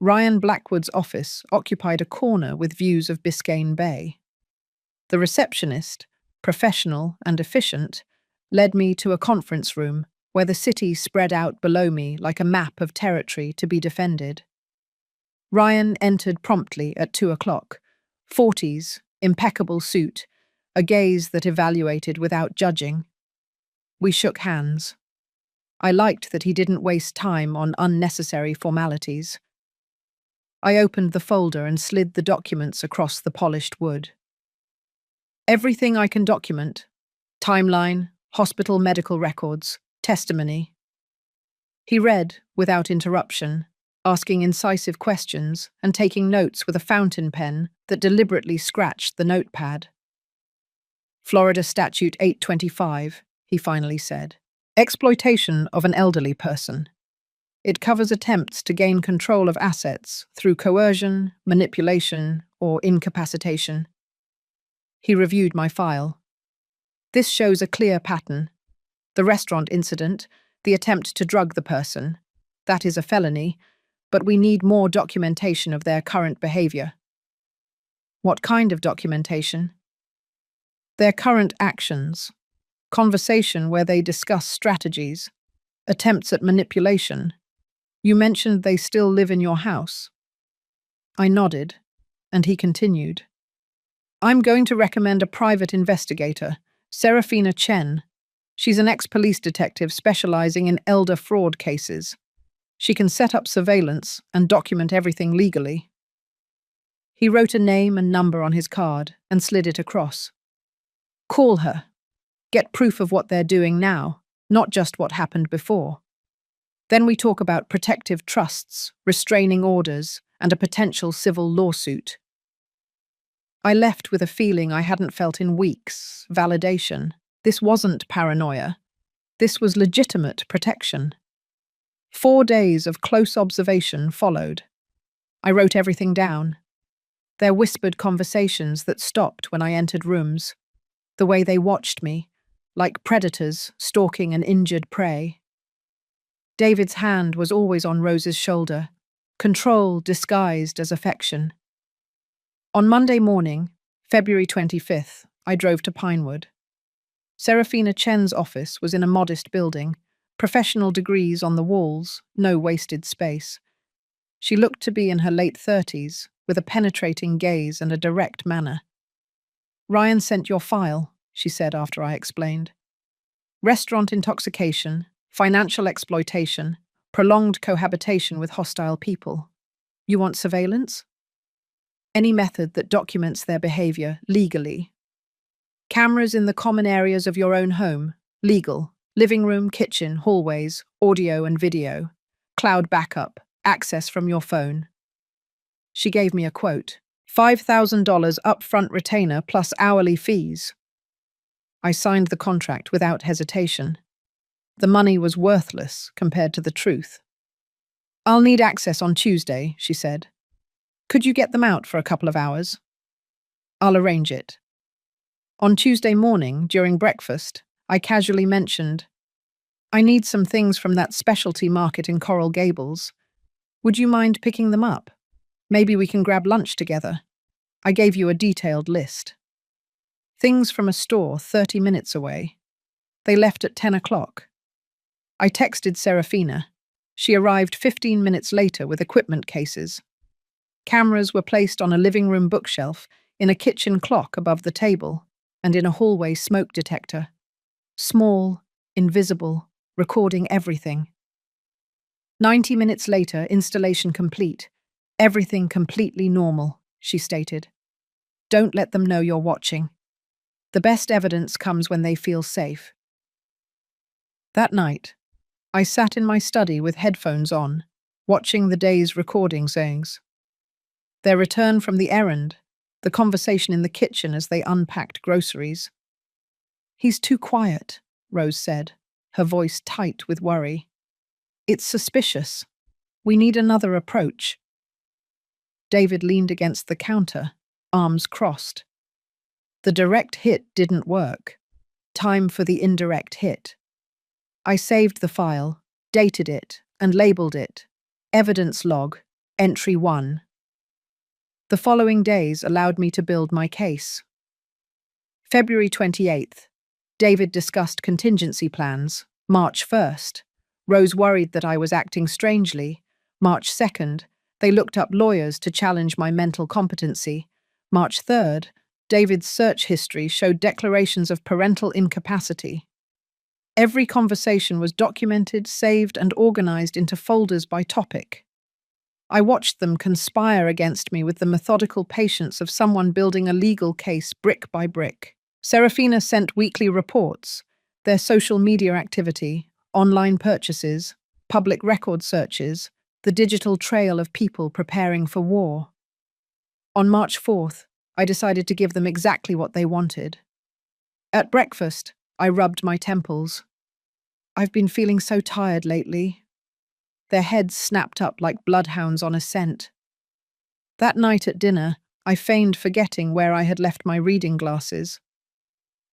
Ryan Blackwood's office occupied a corner with views of Biscayne Bay. The receptionist, professional and efficient, led me to a conference room where the city spread out below me like a map of territory to be defended. Ryan entered promptly at 2 o'clock, 40s, impeccable suit, a gaze that evaluated without judging. We shook hands. I liked that he didn't waste time on unnecessary formalities. I opened the folder and slid the documents across the polished wood. Everything I can document: timeline, hospital medical records, testimony. He read, without interruption, asking incisive questions and taking notes with a fountain pen that deliberately scratched the notepad. Florida Statute 825, he finally said. Exploitation of an elderly person. It covers attempts to gain control of assets through coercion, manipulation, or incapacitation. He reviewed my file. This shows a clear pattern. The restaurant incident, the attempt to drug the person. That is a felony, but we need more documentation of their current behavior. What kind of documentation? Their current actions. Conversation where they discuss strategies. Attempts at manipulation. You mentioned they still live in your house. I nodded, and he continued. I'm going to recommend a private investigator, Serafina Chen. She's an ex-police detective specializing in elder fraud cases. She can set up surveillance and document everything legally. He wrote a name and number on his card and slid it across. Call her. Get proof of what they're doing now, not just what happened before. Then we talk about protective trusts, restraining orders, and a potential civil lawsuit. I left with a feeling I hadn't felt in weeks: validation. This wasn't paranoia. This was legitimate protection. 4 days of close observation followed. I wrote everything down. Their whispered conversations that stopped when I entered rooms. The way they watched me, like predators stalking an injured prey. David's hand was always on Rose's shoulder, control disguised as affection. On Monday morning, February 25th, I drove to Pinewood. Serafina Chen's office was in a modest building, professional degrees on the walls, no wasted space. She looked to be in her late 30s, with a penetrating gaze and a direct manner. Ryan sent your file, she said after I explained. Restaurant intoxication, financial exploitation, prolonged cohabitation with hostile people. You want surveillance? Any method that documents their behavior legally. Cameras in the common areas of your own home, legal. Living room, kitchen, hallways, audio and video. Cloud backup, access from your phone. She gave me a quote. $5,000 upfront retainer plus hourly fees. I signed the contract without hesitation. The money was worthless compared to the truth. I'll need access on Tuesday, she said. Could you get them out for a couple of hours? I'll arrange it. On Tuesday morning, during breakfast, I casually mentioned, I need some things from that specialty market in Coral Gables. Would you mind picking them up? Maybe we can grab lunch together. I gave you a detailed list. Things from a store 30 minutes away. They left at 10 o'clock. I texted Serafina. She arrived 15 minutes later with equipment cases. Cameras were placed on a living room bookshelf, in a kitchen clock above the table, and in a hallway smoke detector. Small, invisible, recording everything. 90 minutes later, installation complete. Everything completely normal, she stated. Don't let them know you're watching. The best evidence comes when they feel safe. That night, I sat in my study with headphones on, watching the day's recording sayings. Their return from the errand, the conversation in the kitchen as they unpacked groceries. He's too quiet, Rose said, her voice tight with worry. It's suspicious. We need another approach. David leaned against the counter, arms crossed. The direct hit didn't work. Time for the indirect hit. I saved the file, dated it, and labeled it. Evidence log, entry 1. The following days allowed me to build my case. February 28th. David discussed contingency plans. March 1st. Rose worried that I was acting strangely. March 2nd. They looked up lawyers to challenge my mental competency. March 3rd. David's search history showed declarations of parental incapacity. Every conversation was documented, saved, and organized into folders by topic. I watched them conspire against me with the methodical patience of someone building a legal case brick by brick. Serafina sent weekly reports, their social media activity, online purchases, public record searches, the digital trail of people preparing for war. On March 4th, I decided to give them exactly what they wanted. At breakfast, I rubbed my temples. I've been feeling so tired lately. Their heads snapped up like bloodhounds on a scent. That night at dinner, I feigned forgetting where I had left my reading glasses.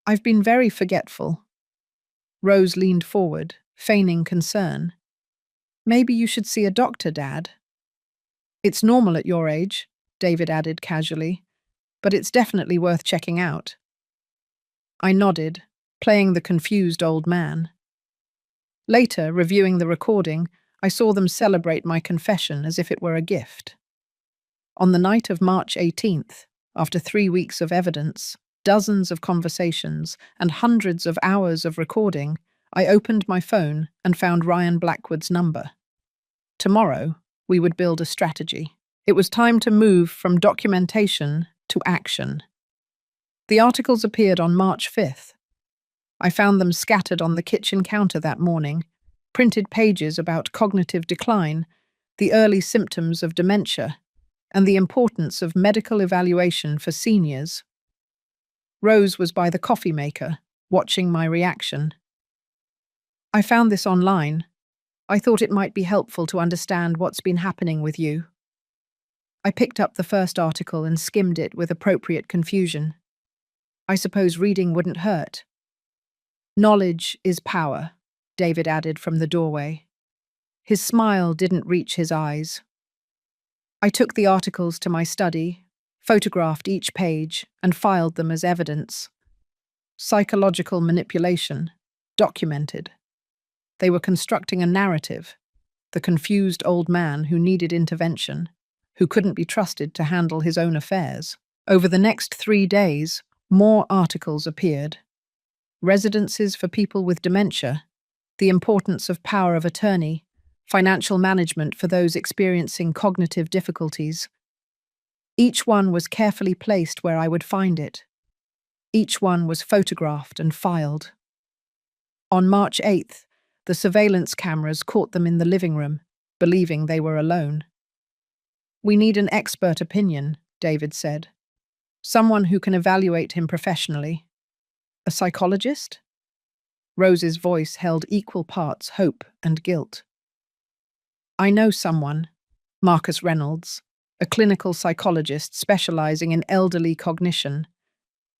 I've been very forgetful. Rose leaned forward, feigning concern. Maybe you should see a doctor, Dad. It's normal at your age, David added casually, but it's definitely worth checking out. I nodded, playing the confused old man. Later, reviewing the recording, I saw them celebrate my confession as if it were a gift. On the night of March 18th, after 3 weeks of evidence, dozens of conversations, and hundreds of hours of recording, I opened my phone and found Ryan Blackwood's number. Tomorrow, we would build a strategy. It was time to move from documentation to action. The articles appeared on March 5th. I found them scattered on the kitchen counter that morning, printed pages about cognitive decline, the early symptoms of dementia, and the importance of medical evaluation for seniors. Rose was by the coffee maker, watching my reaction. I found this online. I thought it might be helpful to understand what's been happening with you. I picked up the first article and skimmed it with appropriate confusion. I suppose reading wouldn't hurt. Knowledge is power, David added from the doorway. His smile didn't reach his eyes. I took the articles to my study, photographed each page, and filed them as evidence. Psychological manipulation, documented. They were constructing a narrative, the confused old man who needed intervention, who couldn't be trusted to handle his own affairs. Over the next 3 days, More articles appeared. Residences for people with dementia, the importance of power of attorney, financial management for those experiencing cognitive difficulties. Each one was carefully placed where I would find it. Each one was photographed and filed. On March 8th, the surveillance cameras caught them in the living room, believing they were alone. "We need an expert opinion," David said. "Someone who can evaluate him professionally." "A psychologist?" Rose's voice held equal parts hope and guilt. "I know someone, Marcus Reynolds, a clinical psychologist specializing in elderly cognition.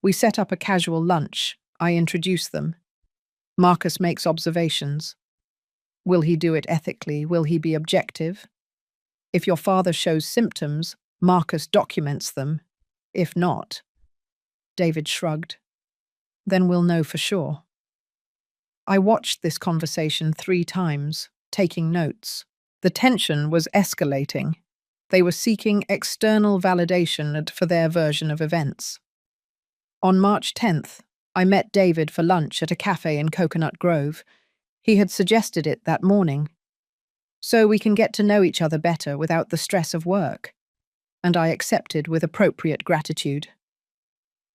We set up a casual lunch. I introduce them. Marcus makes observations. Will he do it ethically? Will he be objective? If your father shows symptoms, Marcus documents them. If not," David shrugged, "then we'll know for sure." I watched this conversation 3 times, taking notes. The tension was escalating. They were seeking external validation for their version of events. On March 10th, I met David for lunch at a cafe in Coconut Grove. He had suggested it that morning. "So we can get to know each other better without the stress of work." And I accepted with appropriate gratitude.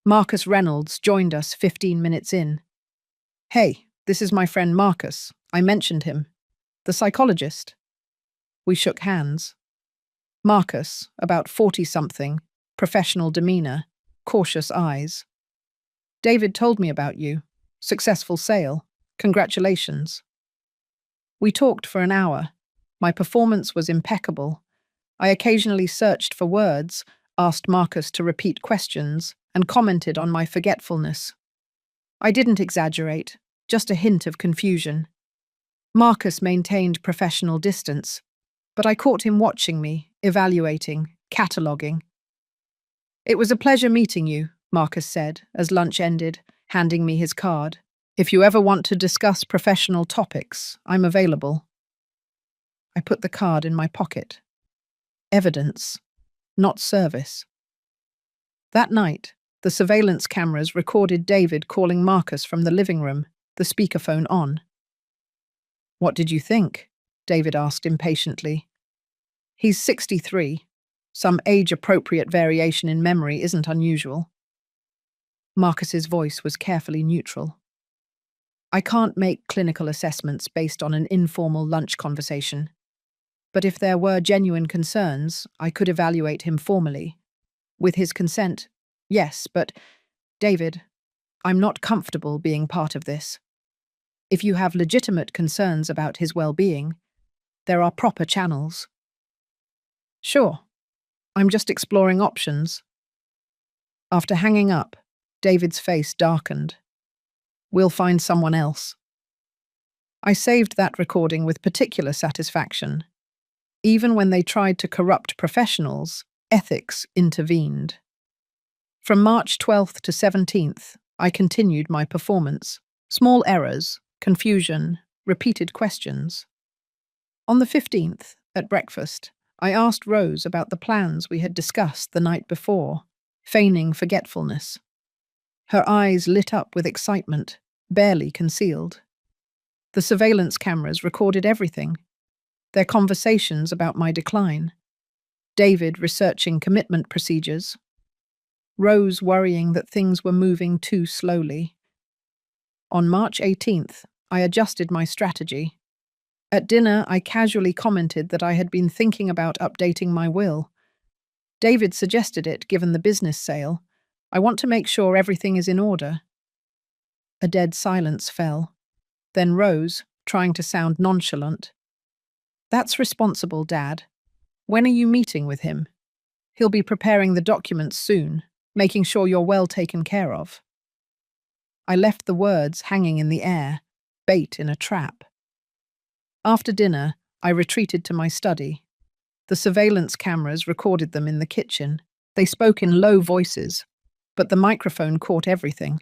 Marcus Reynolds joined us 15 minutes in. "Hey, this is my friend Marcus. I mentioned him. The psychologist." We shook hands. Marcus, about 40-something, professional demeanor, cautious eyes. "David told me about you. Successful sale. Congratulations." We talked for an hour. My performance was impeccable. I occasionally searched for words, asked Marcus to repeat questions, and commented on my forgetfulness. I didn't exaggerate, just a hint of confusion. Marcus maintained professional distance, but I caught him watching me, evaluating, cataloguing. "It was a pleasure meeting you," Marcus said as lunch ended, handing me his card. "If you ever want to discuss professional topics, I'm available." I put the card in my pocket. Evidence, not service. That night, the surveillance cameras recorded David calling Marcus from the living room, the speakerphone on. "What did you think?" David asked impatiently. "He's 63. Some age-appropriate variation in memory isn't unusual." Marcus's voice was carefully neutral. "I can't make clinical assessments based on an informal lunch conversation. But if there were genuine concerns, I could evaluate him formally. With his consent, yes, but, David, I'm not comfortable being part of this. If you have legitimate concerns about his well-being, there are proper channels." "Sure. I'm just exploring options." After hanging up, David's face darkened. "We'll find someone else." I saved that recording with particular satisfaction. Even when they tried to corrupt professionals, ethics intervened. From March 12th to 17th, I continued my performance. Small errors, confusion, repeated questions. On the 15th, at breakfast, I asked Rose about the plans we had discussed the night before, feigning forgetfulness. Her eyes lit up with excitement, barely concealed. The surveillance cameras recorded everything. Their conversations about my decline. David researching commitment procedures. Rose worrying that things were moving too slowly. On March 18th, I adjusted my strategy. At dinner, I casually commented that I had been thinking about updating my will. David suggested it given the business sale. I want to make sure everything is in order. A dead silence fell. Then Rose, trying to sound nonchalant. "That's responsible, Dad. When are you meeting with him? He'll be preparing the documents soon, making sure you're well taken care of." I left the words hanging in the air, bait in a trap. After dinner, I retreated to my study. The surveillance cameras recorded them in the kitchen. They spoke in low voices, but the microphone caught everything.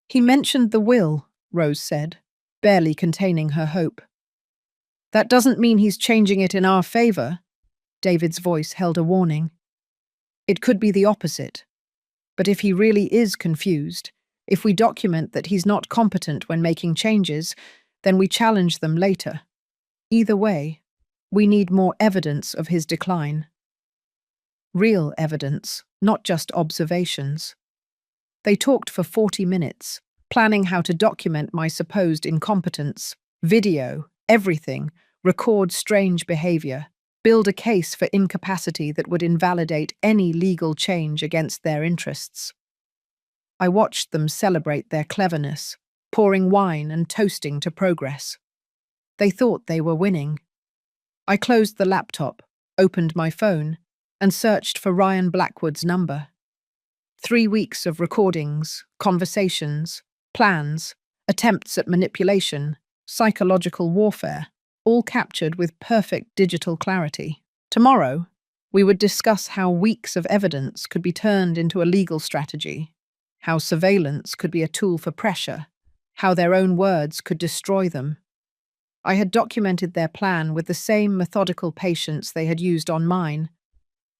"He mentioned the will," Rose said, barely containing her hope. "That doesn't mean he's changing it in our favor." David's voice held a warning. "It could be the opposite. But if he really is confused, if we document that he's not competent when making changes, then we challenge them later. Either way, we need more evidence of his decline. Real evidence, not just observations. They talked for 40 minutes, planning how to document my supposed incompetence, video, everything, record strange behavior, build a case for incapacity that would invalidate any legal change against their interests. I watched them celebrate their cleverness, pouring wine and toasting to progress. They thought they were winning. I closed the laptop, opened my phone, and searched for Ryan Blackwood's number. 3 weeks of recordings, conversations, plans, attempts at manipulation, psychological warfare, all captured with perfect digital clarity. Tomorrow, we would discuss how weeks of evidence could be turned into a legal strategy, how surveillance could be a tool for pressure, how their own words could destroy them. I had documented their plan with the same methodical patience they had used on mine,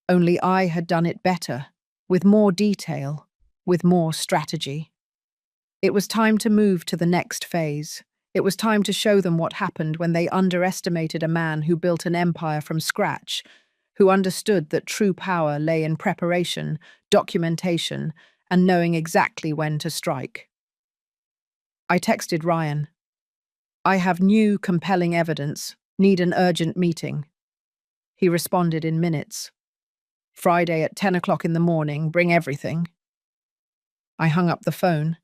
only I had done it better, with more detail, with more strategy. It was time to move to the next phase. It was time to show them what happened when they underestimated a man who built an empire from scratch, who understood that true power lay in preparation, documentation, and knowing exactly when to strike. I texted Ryan. "I have new, compelling evidence. Need an urgent meeting." He responded in minutes. "Friday at 10 o'clock in the morning, bring everything." I hung up the phone.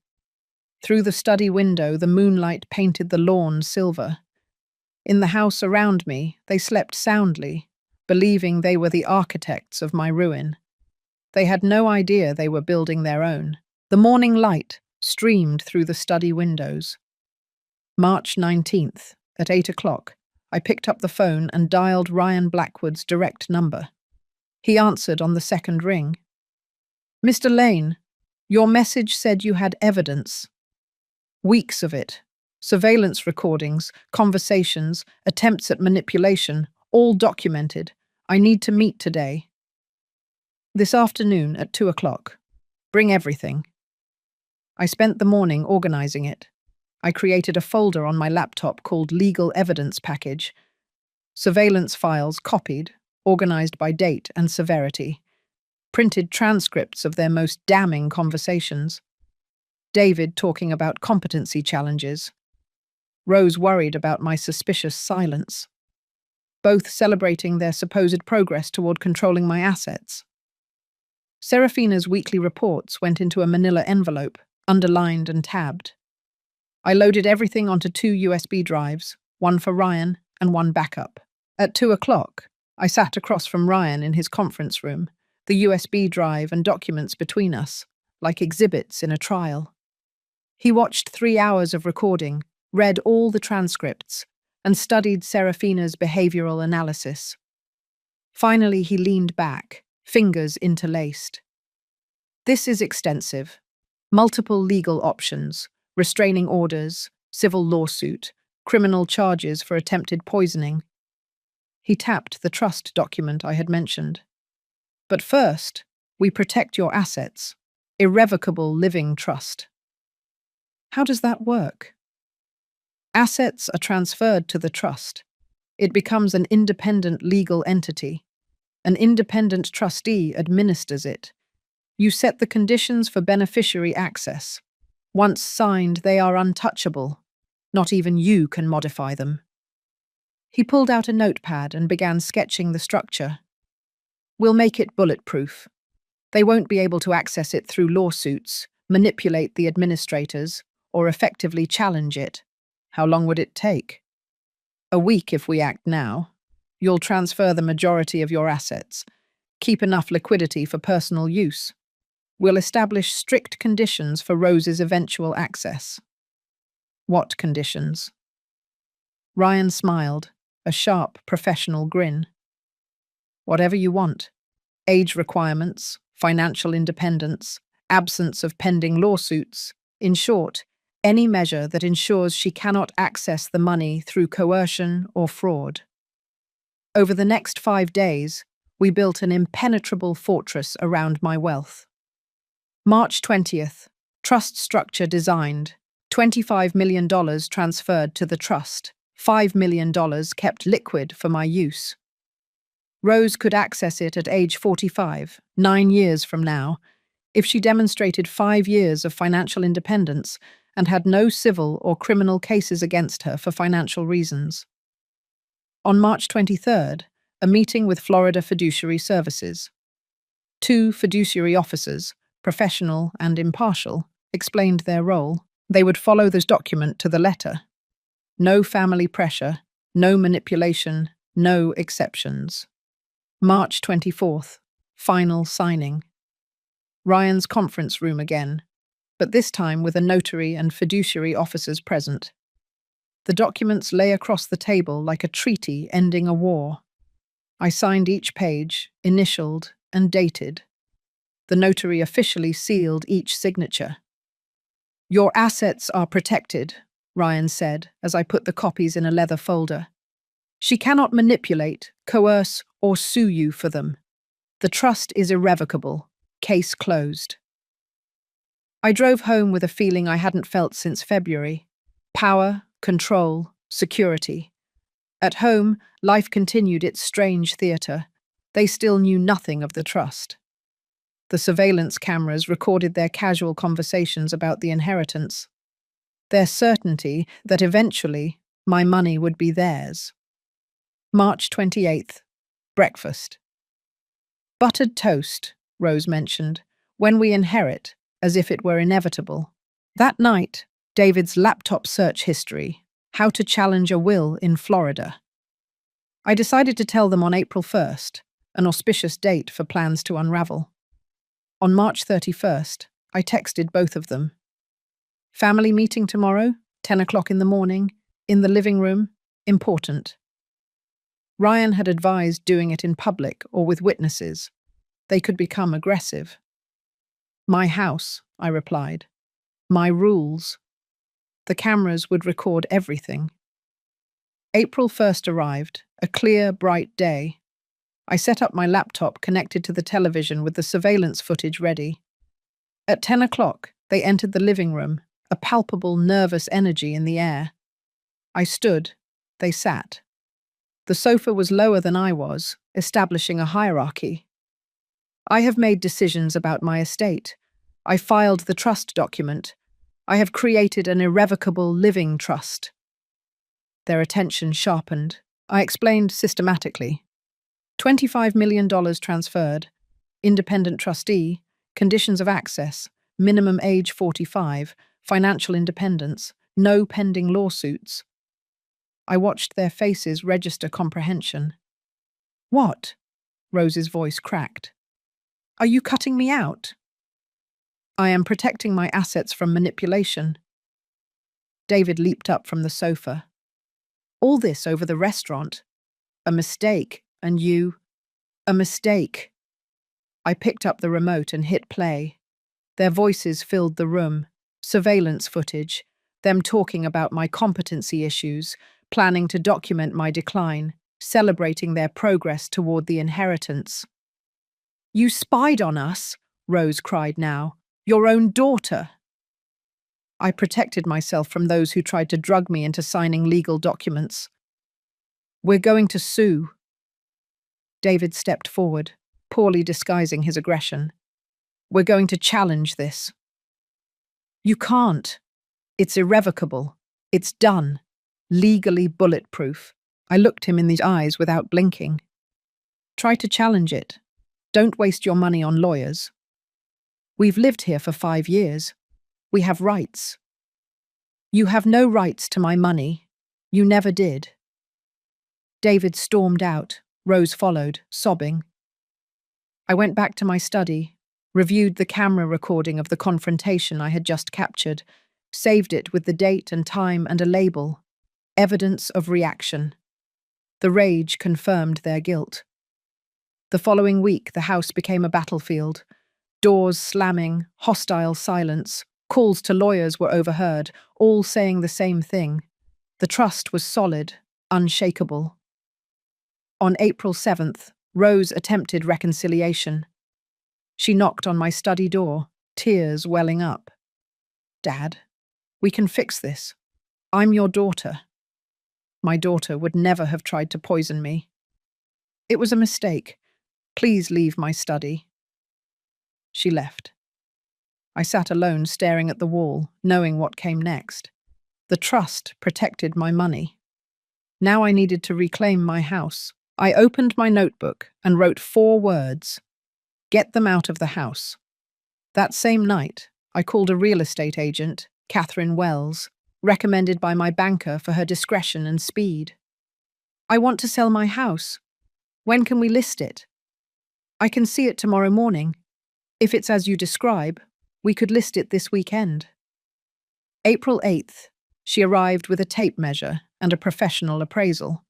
Through the study window, the moonlight painted the lawn silver. In the house around me, they slept soundly, believing they were the architects of my ruin. They had no idea they were building their own. The morning light streamed through the study windows. March 19th, at 8 o'clock, I picked up the phone and dialed Ryan Blackwood's direct number. He answered on the second ring. "Mr. Lane, your message said you had evidence." Weeks of it. Surveillance recordings, conversations, attempts at manipulation, all documented. I need to meet today. "This afternoon at 2 o'clock. Bring everything." I spent the morning organizing it. I created a folder on my laptop called Legal Evidence Package. Surveillance files copied, organized by date and severity. Printed transcripts of their most damning conversations. David talking about competency challenges. Rose worried about my suspicious silence. Both celebrating their supposed progress toward controlling my assets. Serafina's weekly reports went into a manila envelope, underlined and tabbed. I loaded everything onto 2 USB drives, one for Ryan and one backup. At 2 o'clock, I sat across from Ryan in his conference room, the USB drive and documents between us, like exhibits in a trial. He watched 3 hours of recording, read all the transcripts, and studied Serafina's behavioral analysis. Finally, he leaned back, fingers interlaced. "This is extensive. Multiple legal options, restraining orders, civil lawsuit, criminal charges for attempted poisoning." He tapped the trust document I had mentioned. "But first, we protect your assets. Irrevocable living trust." How does that work? Assets are transferred to the trust. It becomes an independent legal entity. An independent trustee administers it. You set the conditions for beneficiary access. Once signed, they are untouchable. Not even you can modify them. He pulled out a notepad and began sketching the structure. "We'll make it bulletproof. They won't be able to access it through lawsuits, manipulate the administrators, or effectively challenge it." How long would it take? "A week if we act now. You'll transfer the majority of your assets. Keep enough liquidity for personal use. We'll establish strict conditions for Rose's eventual access." "What conditions?" Ryan smiled, a sharp, professional grin. "Whatever you want. Age requirements, financial independence, absence of pending lawsuits. In short, any measure that ensures she cannot access the money through coercion or fraud." Over the next 5 days, we built an impenetrable fortress around my wealth. March 20th. Trust structure designed. $25 million transferred to the trust. $5 million kept liquid for my use. Rose could access it at age 45, 9 years from now, if she demonstrated 5 years of financial independence and had no civil or criminal cases against her for financial reasons. On March 23rd, a meeting with Florida Fiduciary Services. 2 fiduciary officers, professional and impartial, explained their role. They would follow this document to the letter. No family pressure, no manipulation, no exceptions. March 24th, final signing. Ryan's conference room again, but this time with a notary and fiduciary officers present. The documents lay across the table like a treaty ending a war. I signed each page, initialed and dated. The notary officially sealed each signature. "Your assets are protected," Ryan said as I put the copies in a leather folder. "She cannot manipulate, coerce, or sue you for them. The trust is irrevocable. Case closed." I drove home with a feeling I hadn't felt since February. Power, control, security. At home, life continued its strange theatre. They still knew nothing of the trust. The surveillance cameras recorded their casual conversations about the inheritance. Their certainty that eventually my money would be theirs. March 28th. Breakfast. "Buttered toast," Rose mentioned, "when we inherit, as if it were inevitable." That night, David's laptop search history, how to challenge a will in Florida. I decided to tell them on April 1st, an auspicious date for plans to unravel. On March 31st, I texted both of them. "Family meeting tomorrow, 10 o'clock in the morning, in the living room, important." Ryan had advised doing it in public or with witnesses. They could become aggressive. "My house," I replied. "My rules." The cameras would record everything. April 1st arrived, a clear, bright day. I set up my laptop connected to the television with the surveillance footage ready. At 10 o'clock, they entered the living room, a palpable, nervous energy in the air. I stood. They sat. The sofa was lower than I was, establishing a hierarchy. "I have made decisions about my estate. I filed the trust document. I have created an irrevocable living trust." Their attention sharpened. I explained systematically. $25 million transferred, independent trustee, conditions of access, minimum age 45, financial independence, no pending lawsuits. I watched their faces register comprehension. "What?" Rose's voice cracked. "Are you cutting me out?" "I am protecting my assets from manipulation." David leaped up from the sofa. "All this over the restaurant? A mistake, and you—" "A mistake." I picked up the remote and hit play. Their voices filled the room, surveillance footage, them talking about my competency issues, planning to document my decline, celebrating their progress toward the inheritance. "You spied on us," Rose cried now. "Your own daughter." I protected myself from those who tried to drug me into signing legal documents. "We're going to sue." David stepped forward, poorly disguising his aggression. "We're going to challenge this." "You can't. It's irrevocable. It's done. Legally bulletproof." I looked him in the eyes without blinking. "Try to challenge it. Don't waste your money on lawyers. We've lived here for 5 years. We have rights." "You have no rights to my money. You never did." David stormed out. Rose followed, sobbing. I went back to my study, reviewed the camera recording of the confrontation I had just captured, saved it with the date and time and a label. Evidence of reaction. The rage confirmed their guilt. The following week, the house became a battlefield. Doors slamming, hostile silence, calls to lawyers were overheard, all saying the same thing. The trust was solid, unshakable. On April 7th, Rose attempted reconciliation. She knocked on my study door. tears welling up. Dad, we can fix this. I'm your daughter. My daughter would never have tried to poison me. It was a mistake. Please leave my study. She left. I sat alone staring at the wall, knowing what came next. The trust protected my money. Now I needed to reclaim my house. I opened my notebook and wrote 4 words. Get them out of the house. That same night, I called a real estate agent, Catherine Wells, recommended by my banker for her discretion and speed. I want to sell my house. When can we list it? I can see it tomorrow morning. If it's as you describe, we could list it this weekend. April 8th, she arrived with a tape measure and a professional appraisal.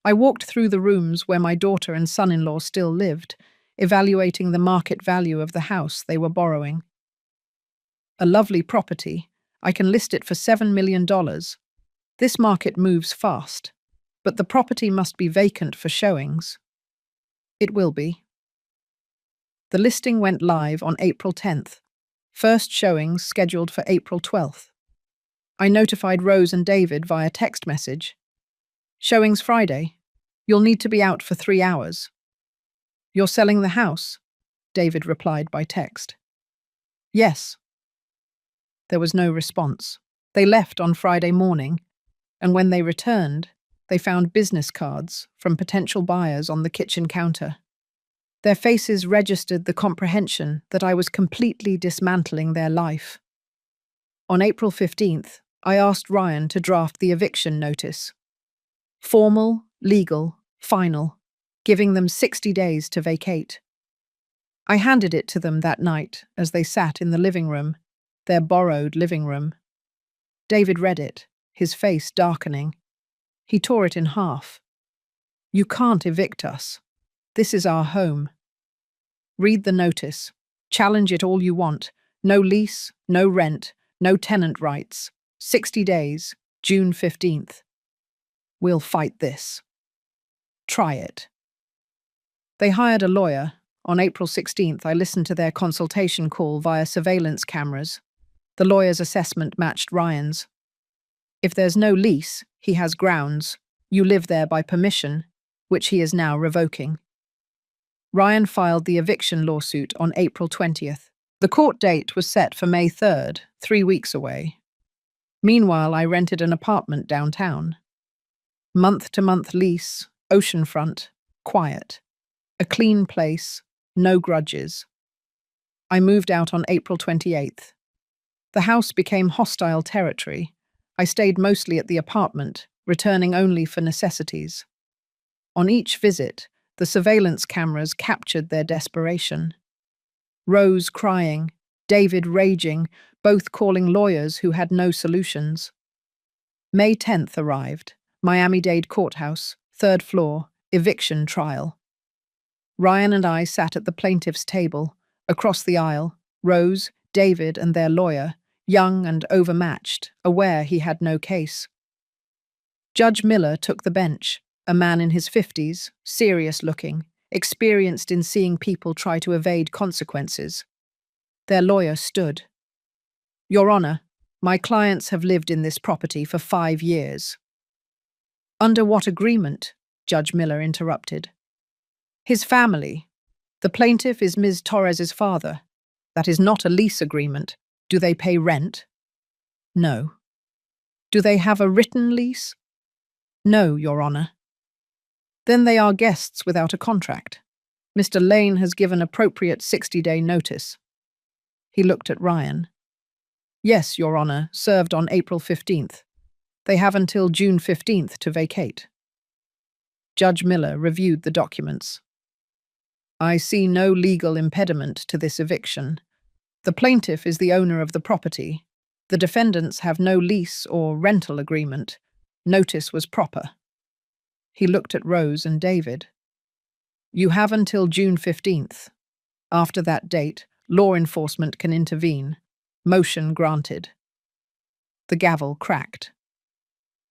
I walked through the rooms where my daughter and son-in-law still lived, evaluating the market value of the house they were borrowing. A lovely property. I can list it for $7 million. This market moves fast, but the property must be vacant for showings. It will be. The listing went live on April 10th. First showings scheduled for April 12th. I notified Rose and David via text message. Showings Friday. You'll need to be out for 3 hours. You're selling the house? David replied by text. Yes. There was no response. They left on Friday morning, and when they returned, they found business cards from potential buyers on the kitchen counter. Their faces registered the comprehension that I was completely dismantling their life. On April 15th, I asked Ryan to draft the eviction notice. Formal, legal, final, giving them 60 days to vacate. I handed it to them that night as they sat in the living room, their borrowed living room. David read it, his face darkening. He tore it in half. You can't evict us. This is our home. Read the notice. Challenge it all you want. No lease, no rent, no tenant rights. 60 days, June 15th. We'll fight this. Try it. They hired a lawyer. On April 16th, I listened to their consultation call via surveillance cameras. The lawyer's assessment matched Ryan's. If there's no lease, he has grounds. You live there by permission, which he is now revoking. Ryan filed the eviction lawsuit on April 20th. The court date was set for May 3rd, 3 weeks away. Meanwhile, I rented an apartment downtown. Month-to-month lease, oceanfront, quiet. A clean place, no grudges. I moved out on April 28th. The house became hostile territory. I stayed mostly at the apartment, returning only for necessities. On each visit, the surveillance cameras captured their desperation. Rose crying, David raging, both calling lawyers who had no solutions. May 10th arrived. Miami-Dade Courthouse, 3rd floor, eviction trial. Ryan and I sat at the plaintiff's table. Across the aisle, Rose, David, and their lawyer, young and overmatched, aware he had no case. Judge Miller took the bench, a man in his 50s, serious-looking, experienced in seeing people try to evade consequences. Their lawyer stood. Your Honor, my clients have lived in this property for 5 years. Under what agreement? Judge Miller interrupted. His family. The plaintiff is Ms. Torres's father. That is not a lease agreement. Do they pay rent? No. Do they have a written lease? No, Your Honor. Then they are guests without a contract. Mr. Lane has given appropriate 60-day notice. He looked at Ryan. Yes, Your Honor, served on April 15th. They have until June 15th to vacate. Judge Miller reviewed the documents. I see no legal impediment to this eviction. The plaintiff is the owner of the property. The defendants have no lease or rental agreement. Notice was proper. He looked at Rose and David. You have until June 15th. After that date, law enforcement can intervene. Motion granted. The gavel cracked.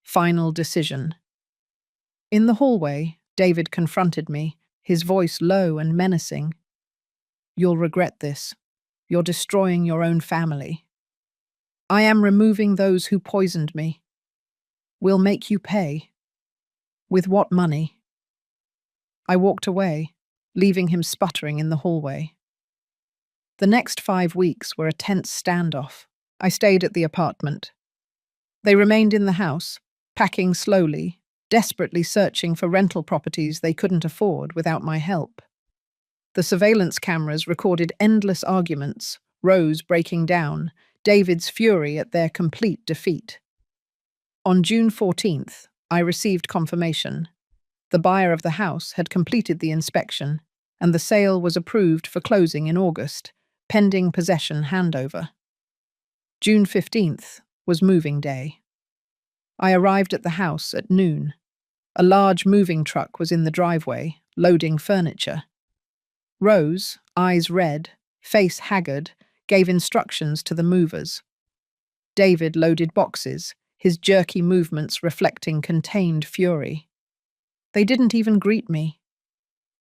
Final decision. In the hallway, David confronted me, his voice low and menacing. You'll regret this. You're destroying your own family. I am removing those who poisoned me. We'll make you pay. With what money? I walked away, leaving him sputtering in the hallway. The next 5 weeks were a tense standoff. I stayed at the apartment. They remained in the house, packing slowly, desperately searching for rental properties they couldn't afford without my help. The surveillance cameras recorded endless arguments, Rose breaking down, David's fury at their complete defeat. On June 14th, I received confirmation. The buyer of the house had completed the inspection, and the sale was approved for closing in August, pending possession handover. June 15th was moving day. I arrived at the house at noon. A large moving truck was in the driveway, loading furniture. Rose, eyes red, face haggard, gave instructions to the movers. David loaded boxes, his jerky movements reflecting contained fury. They didn't even greet me.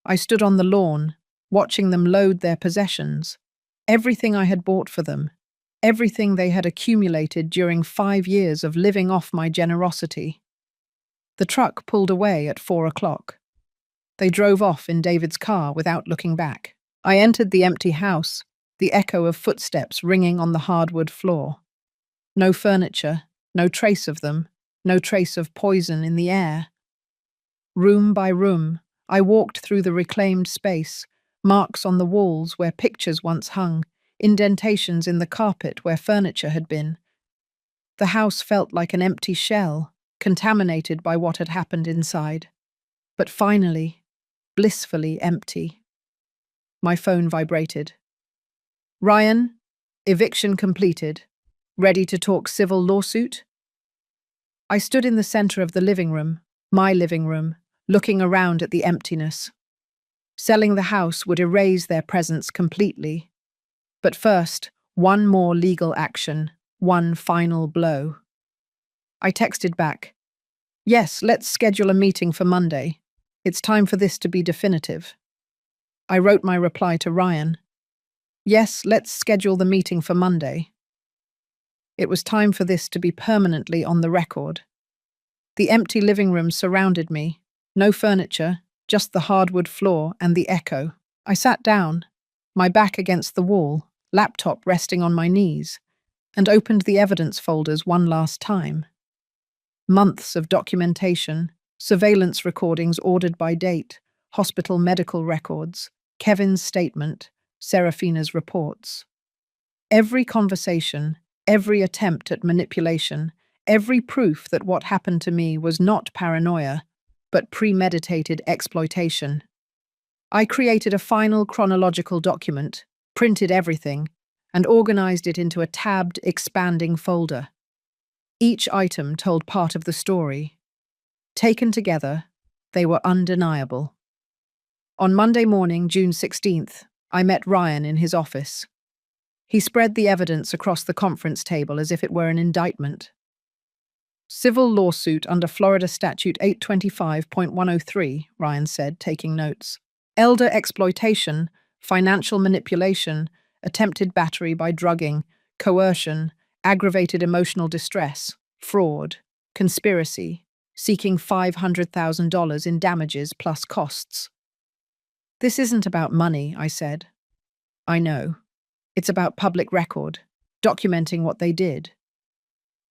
I stood on the lawn, watching them load their possessions, everything I had bought for them, everything they had accumulated during 5 years of living off my generosity. The truck pulled away at 4 o'clock. They drove off in David's car without looking back. I entered the empty house, the echo of footsteps ringing on the hardwood floor. No furniture, no trace of them, no trace of poison in the air. Room by room, I walked through the reclaimed space, marks on the walls where pictures once hung, indentations in the carpet where furniture had been. The house felt like an empty shell, contaminated by what had happened inside. But finally, blissfully empty. My phone vibrated. Ryan, eviction completed. Ready to talk civil lawsuit? I stood in the center of the living room, my living room, looking around at the emptiness. Selling the house would erase their presence completely. But first, one more legal action, one final blow. I texted back, "Yes, let's schedule a meeting for Monday. It's time for this to be definitive." I wrote my reply to Ryan, "Yes, let's schedule the meeting for Monday." It was time for this to be permanently on the record. The empty living room surrounded me, no furniture, just the hardwood floor and the echo. I sat down, my back against the wall, laptop resting on my knees, and opened the evidence folders one last time. Months of documentation, surveillance recordings ordered by date, hospital medical records, Kevin's statement, Serafina's reports. Every conversation, every attempt at manipulation, every proof that what happened to me was not paranoia, but premeditated exploitation. I created a final chronological document, printed everything, and organized it into a tabbed, expanding folder. Each item told part of the story. Taken together, they were undeniable. On Monday morning, June 16th, I met Ryan in his office. He spread the evidence across the conference table as if it were an indictment. Civil lawsuit under Florida Statute 825.103, Ryan said, taking notes. Elder exploitation, financial manipulation, attempted battery by drugging, coercion, aggravated emotional distress, fraud, conspiracy, seeking $500,000 in damages plus costs. This isn't about money, I said. I know. It's about public record, documenting what they did.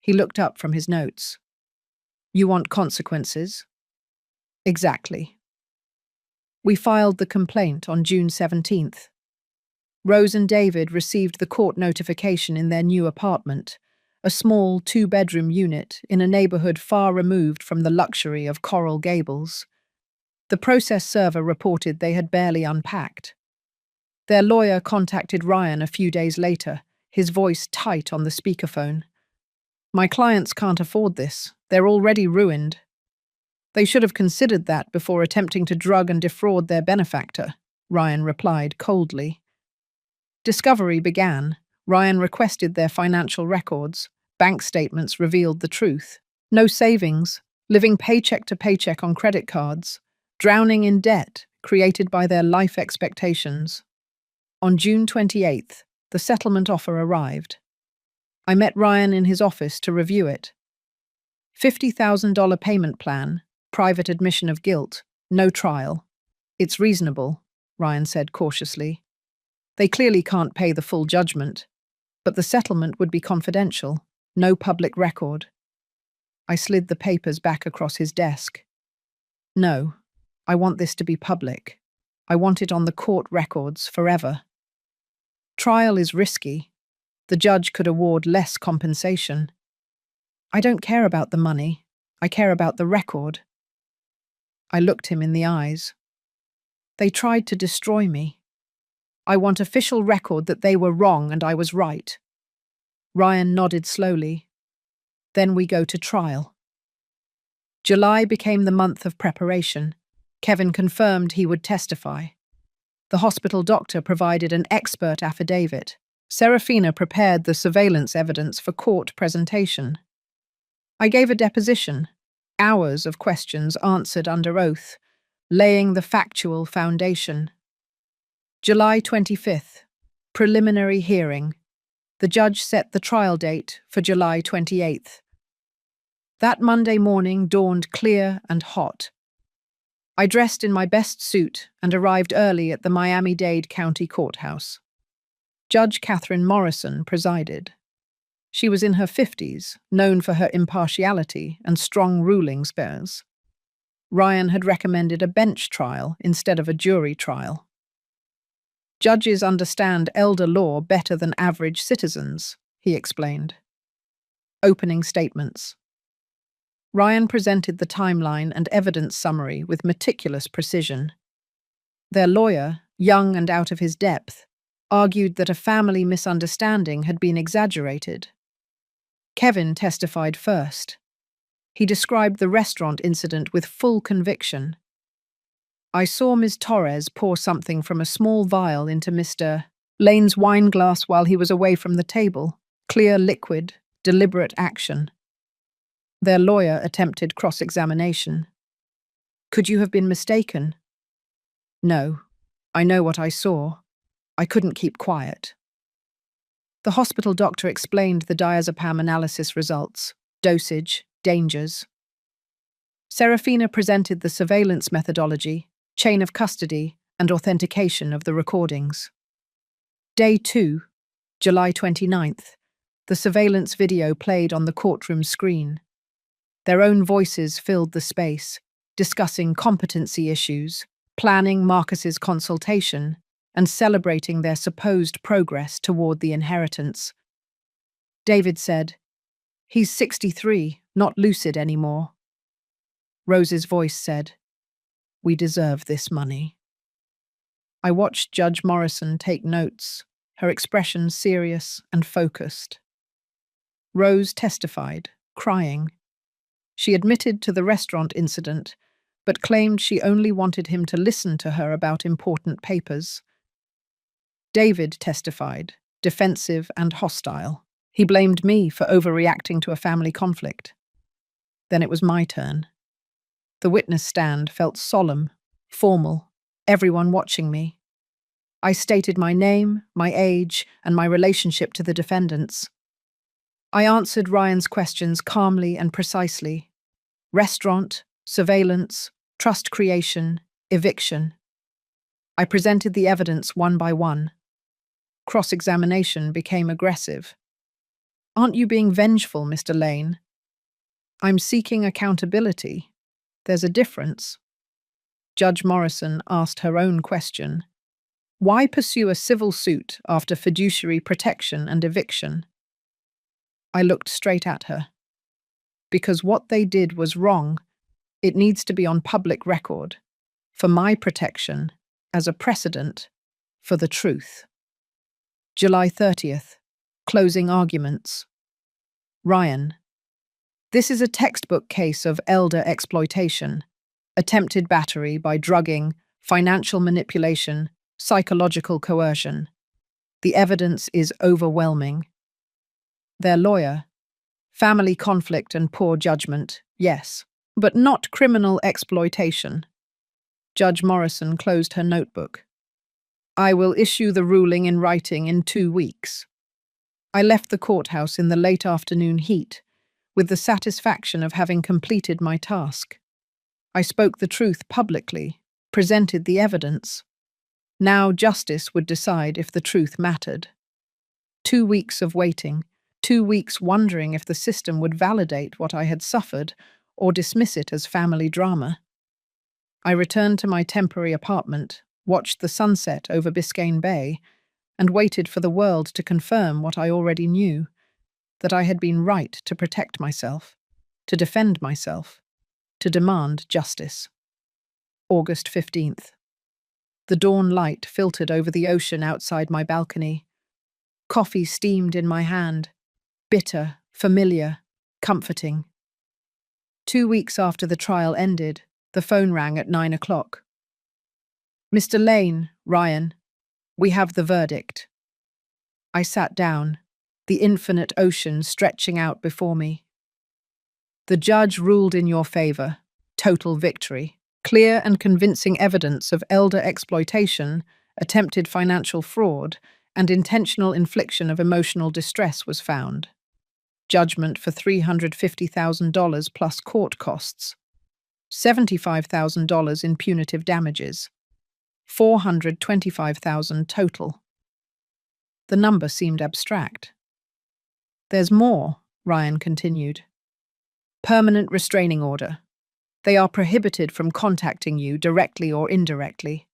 He looked up from his notes. You want consequences? Exactly. We filed the complaint on June 17th. Rose and David received the court notification in their new apartment, a small 2-bedroom unit in a neighborhood far removed from the luxury of Coral Gables. The process server reported they had barely unpacked. Their lawyer contacted Ryan a few days later, his voice tight on the speakerphone. My clients can't afford this. They're already ruined. They should have considered that before attempting to drug and defraud their benefactor, Ryan replied coldly. Discovery began. Ryan requested their financial records. Bank statements revealed the truth. No savings, living paycheck to paycheck on credit cards, drowning in debt created by their life expectations. On June 28th, The settlement offer arrived. I met Ryan in his office to review it. $50,000 payment plan, private admission of guilt, no trial. It's reasonable, Ryan said cautiously. They clearly can't pay the full judgment, but the settlement would be confidential, no public record. I slid the papers back across his desk. No, I want this to be public. I want it on the court records forever. Trial is risky. The judge could award less compensation. I don't care about the money. I care about the record. I looked him in the eyes. They tried to destroy me. I want official record that they were wrong and I was right. Ryan nodded slowly. Then we go to trial. July became the month of preparation. Kevin confirmed he would testify. The hospital doctor provided an expert affidavit. Serafina prepared the surveillance evidence for court presentation. I gave a deposition, hours of questions answered under oath, laying the factual foundation. July 25th, preliminary hearing. The judge set the trial date for July 28th. That Monday morning dawned clear and hot. I dressed in my best suit and arrived early at the Miami-Dade County Courthouse. Judge Catherine Morrison presided. She was in her 50s, known for her impartiality and strong ruling spells. Ryan had recommended a bench trial instead of a jury trial. Judges understand elder law better than average citizens, he explained. Opening statements. Ryan presented the timeline and evidence summary with meticulous precision. Their lawyer, young and out of his depth, argued that a family misunderstanding had been exaggerated. Kevin testified first. He described the restaurant incident with full conviction. I saw Ms. Torres pour something from a small vial into Mr. Lane's wine glass while he was away from the table. Clear liquid, deliberate action. Their lawyer attempted cross-examination. Could you have been mistaken? No, I know what I saw. I couldn't keep quiet. The hospital doctor explained the diazepam analysis results, dosage, dangers. Serafina presented the surveillance methodology, chain of custody, and authentication of the recordings. Day 2, July 29th, the surveillance video played on the courtroom screen. Their own voices filled the space, discussing competency issues, planning Marcus's consultation, and celebrating their supposed progress toward the inheritance. David said, "He's 63, not lucid anymore." Rose's voice said, "We deserve this money." I watched Judge Morrison take notes, her expression serious and focused. Rose testified, crying. She admitted to the restaurant incident, but claimed she only wanted him to listen to her about important papers. David testified, defensive and hostile. He blamed me for overreacting to a family conflict. Then it was my turn. The witness stand felt solemn, formal, everyone watching me. I stated my name, my age, and my relationship to the defendants. I answered Ryan's questions calmly and precisely. Restaurant, surveillance, trust creation, eviction. I presented the evidence one by one. Cross-examination became aggressive. "Aren't you being vengeful, Mr. Lane?" "I'm seeking accountability. There's a difference." Judge Morrison asked her own question. Why pursue a civil suit after fiduciary protection and eviction? I looked straight at her. Because what they did was wrong. It needs to be on public record. For my protection, as a precedent, for the truth. July 30th. Closing arguments. Ryan. This is a textbook case of elder exploitation, attempted battery by drugging, financial manipulation, psychological coercion. The evidence is overwhelming. Their lawyer. Family conflict and poor judgment, yes, but not criminal exploitation. Judge Morrison closed her notebook. I will issue the ruling in writing in 2 weeks. I left the courthouse in the late afternoon heat, with the satisfaction of having completed my task. I spoke the truth publicly, presented the evidence. Now justice would decide if the truth mattered. 2 weeks of waiting, 2 weeks wondering if the system would validate what I had suffered or dismiss it as family drama. I returned to my temporary apartment, watched the sunset over Biscayne Bay, and waited for the world to confirm what I already knew, that I had been right to protect myself, to defend myself, to demand justice. August 15th. The dawn light filtered over the ocean outside my balcony. Coffee steamed in my hand, bitter, familiar, comforting. 2 weeks after the trial ended, the phone rang at 9 o'clock. "Mr. Lane, Ryan, we have the verdict." I sat down, the infinite ocean stretching out before me. "The judge ruled in your favor. Total victory. Clear and convincing evidence of elder exploitation, attempted financial fraud, and intentional infliction of emotional distress was found. Judgment for $350,000 plus court costs. $75,000 in punitive damages. $425,000 total." The number seemed abstract. "There's more," Ryan continued. "Permanent restraining order. They are prohibited from contacting you directly or indirectly.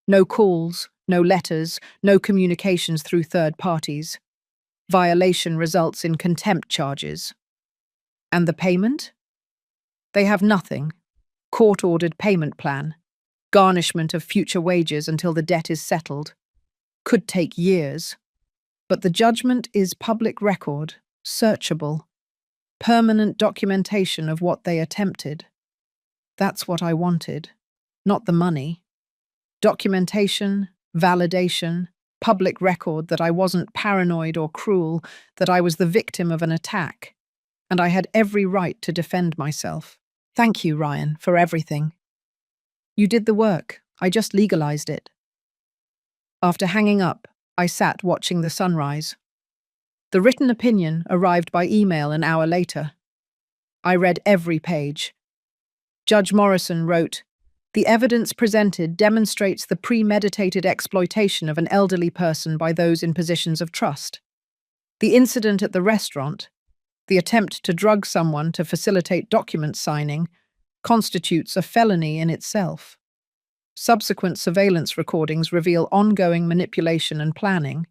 No calls, no letters, no communications through third parties. Violation results in contempt charges. And the payment? They have nothing. Court-ordered payment plan. Garnishment of future wages until the debt is settled. Could take years. But the judgment is public record, searchable. Permanent documentation of what they attempted. That's what I wanted. Not the money. Documentation, validation, public record that I wasn't paranoid or cruel, that I was the victim of an attack, and I had every right to defend myself. Thank you, Ryan, for everything. You did the work. I just legalized it. After hanging up, I sat watching the sunrise. The written opinion arrived by email an hour later. I read every page. Judge Morrison wrote, "The evidence presented demonstrates the premeditated exploitation of an elderly person by those in positions of trust. The incident at the restaurant, the attempt to drug someone to facilitate document signing, constitutes a felony in itself. Subsequent surveillance recordings reveal ongoing manipulation and planning.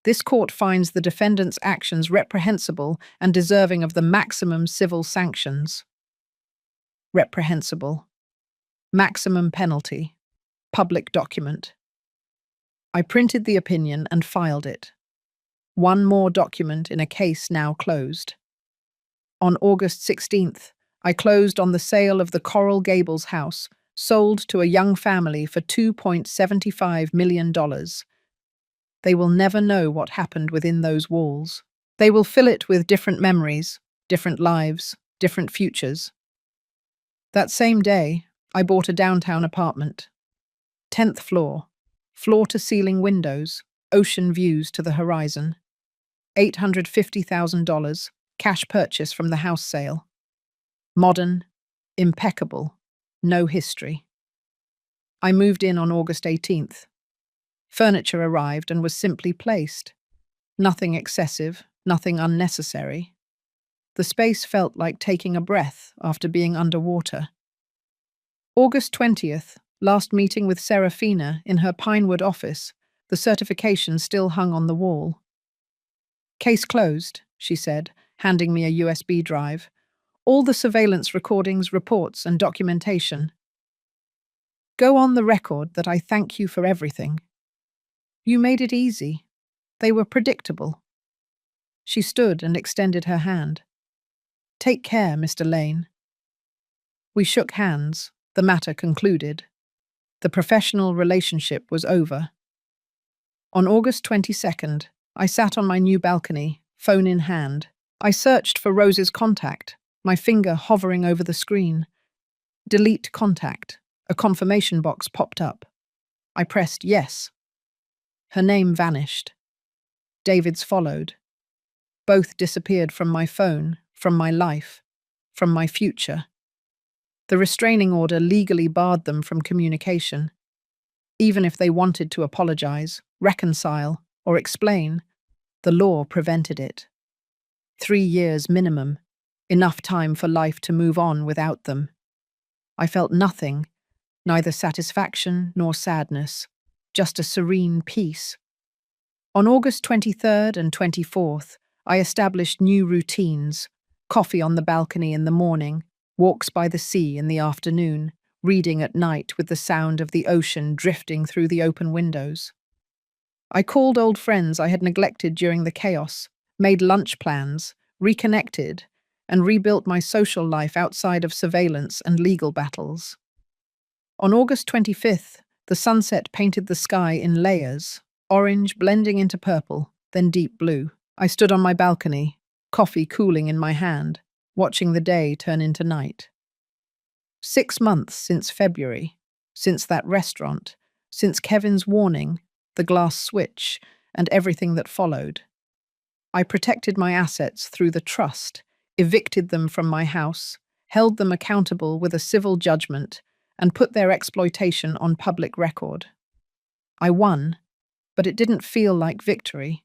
This court finds the defendant's actions reprehensible and deserving of the maximum civil sanctions." Reprehensible. Maximum penalty. Public document. I printed the opinion and filed it. One more document in a case now closed. On August 16th, I closed on the sale of the Coral Gables house, sold to a young family for $2.75 million. They will never know what happened within those walls. They will fill it with different memories, different lives, different futures. That same day, I bought a downtown apartment. 10th floor, floor-to-ceiling windows, ocean views to the horizon. $850,000, cash purchase from the house sale. Modern, impeccable, no history. I moved in on August 18th. Furniture arrived and was simply placed. Nothing excessive, nothing unnecessary. The space felt like taking a breath after being underwater. August 20th, last meeting with Serafina in her Pinewood office, the certification still hung on the wall. "Case closed," she said, handing me a USB drive. "All the surveillance recordings, reports, and documentation. Go on the record that I thank you for everything. You made it easy. They were predictable." She stood and extended her hand. "Take care, Mr. Lane." We shook hands, the matter concluded. The professional relationship was over. On August 22nd, I sat on my new balcony, phone in hand. I searched for Rose's contact, my finger hovering over the screen. Delete contact. A confirmation box popped up. I pressed yes. Her name vanished. David's followed. Both disappeared from my phone, from my life, from my future. The restraining order legally barred them from communication. Even if they wanted to apologize, reconcile, or explain, the law prevented it. 3 years minimum, enough time for life to move on without them. I felt nothing, neither satisfaction nor sadness, just a serene peace. On August 23rd and 24th, I established new routines: coffee on the balcony in the morning, walks by the sea in the afternoon, reading at night with the sound of the ocean drifting through the open windows. I called old friends I had neglected during the chaos, made lunch plans, reconnected, and rebuilt my social life outside of surveillance and legal battles. On August 25th, the sunset painted the sky in layers, orange blending into purple, then deep blue. I stood on my balcony, coffee cooling in my hand, watching the day turn into night. 6 months since February, since that restaurant, since Kevin's warning, the glass switch, and everything that followed. I protected my assets through the trust, evicted them from my house, held them accountable with a civil judgment, and put their exploitation on public record. I won, but it didn't feel like victory.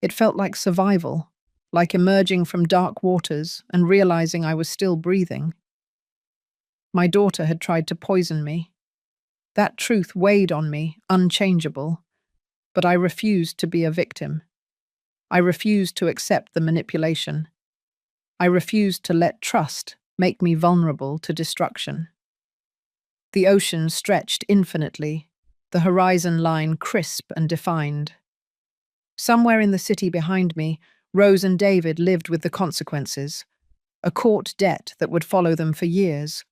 It felt like survival, like emerging from dark waters and realizing I was still breathing. My daughter had tried to poison me. That truth weighed on me, unchangeable, but I refused to be a victim. I refused to accept the manipulation. I refused to let trust make me vulnerable to destruction. The ocean stretched infinitely, the horizon line crisp and defined. Somewhere in the city behind me, Rose and David lived with the consequences, a court debt that would follow them for years,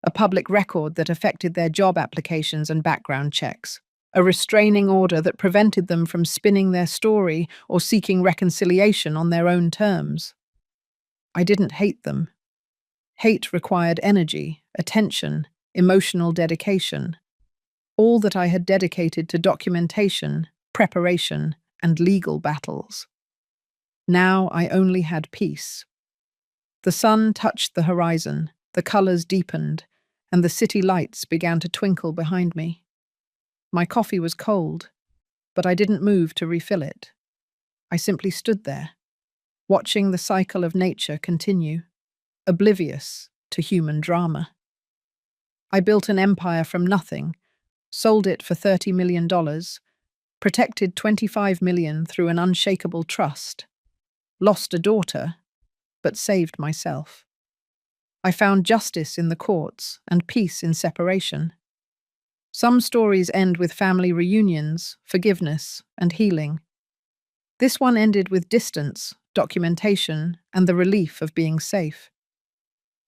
a public record that affected their job applications and background checks, a restraining order that prevented them from spinning their story or seeking reconciliation on their own terms. I didn't hate them. Hate required energy, attention, emotional dedication, all that I had dedicated to documentation, preparation, and legal battles. Now I only had peace. The sun touched the horizon, the colors deepened, and the city lights began to twinkle behind me. My coffee was cold, but I didn't move to refill it. I simply stood there, watching the cycle of nature continue, oblivious to human drama. I built an empire from nothing, sold it for $30 million, protected $25 million through an unshakable trust, lost a daughter, but saved myself. I found justice in the courts and peace in separation. Some stories end with family reunions, forgiveness, and healing. This one ended with distance, documentation, and the relief of being safe.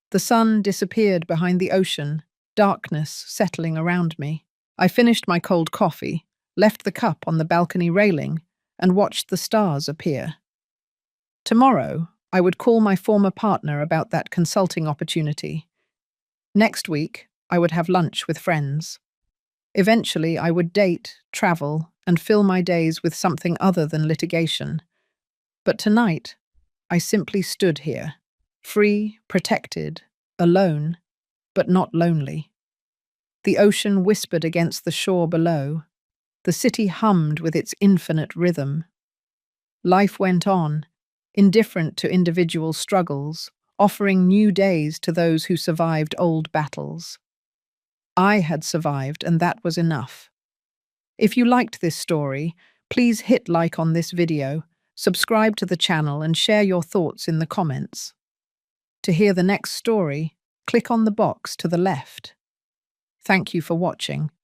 The sun disappeared behind the ocean, darkness settling around me. I finished my cold coffee, left the cup on the balcony railing, and watched the stars appear. Tomorrow, I would call my former partner about that consulting opportunity. Next week, I would have lunch with friends. Eventually, I would date, travel, and fill my days with something other than litigation. But tonight, I simply stood here, free, protected, alone, but not lonely. The ocean whispered against the shore below. The city hummed with its infinite rhythm. Life went on, indifferent to individual struggles, offering new days to those who survived old battles. I had survived, and that was enough. If you liked this story, please hit like on this video, subscribe to the channel, and share your thoughts in the comments. To hear the next story, click on the box to the left. Thank you for watching.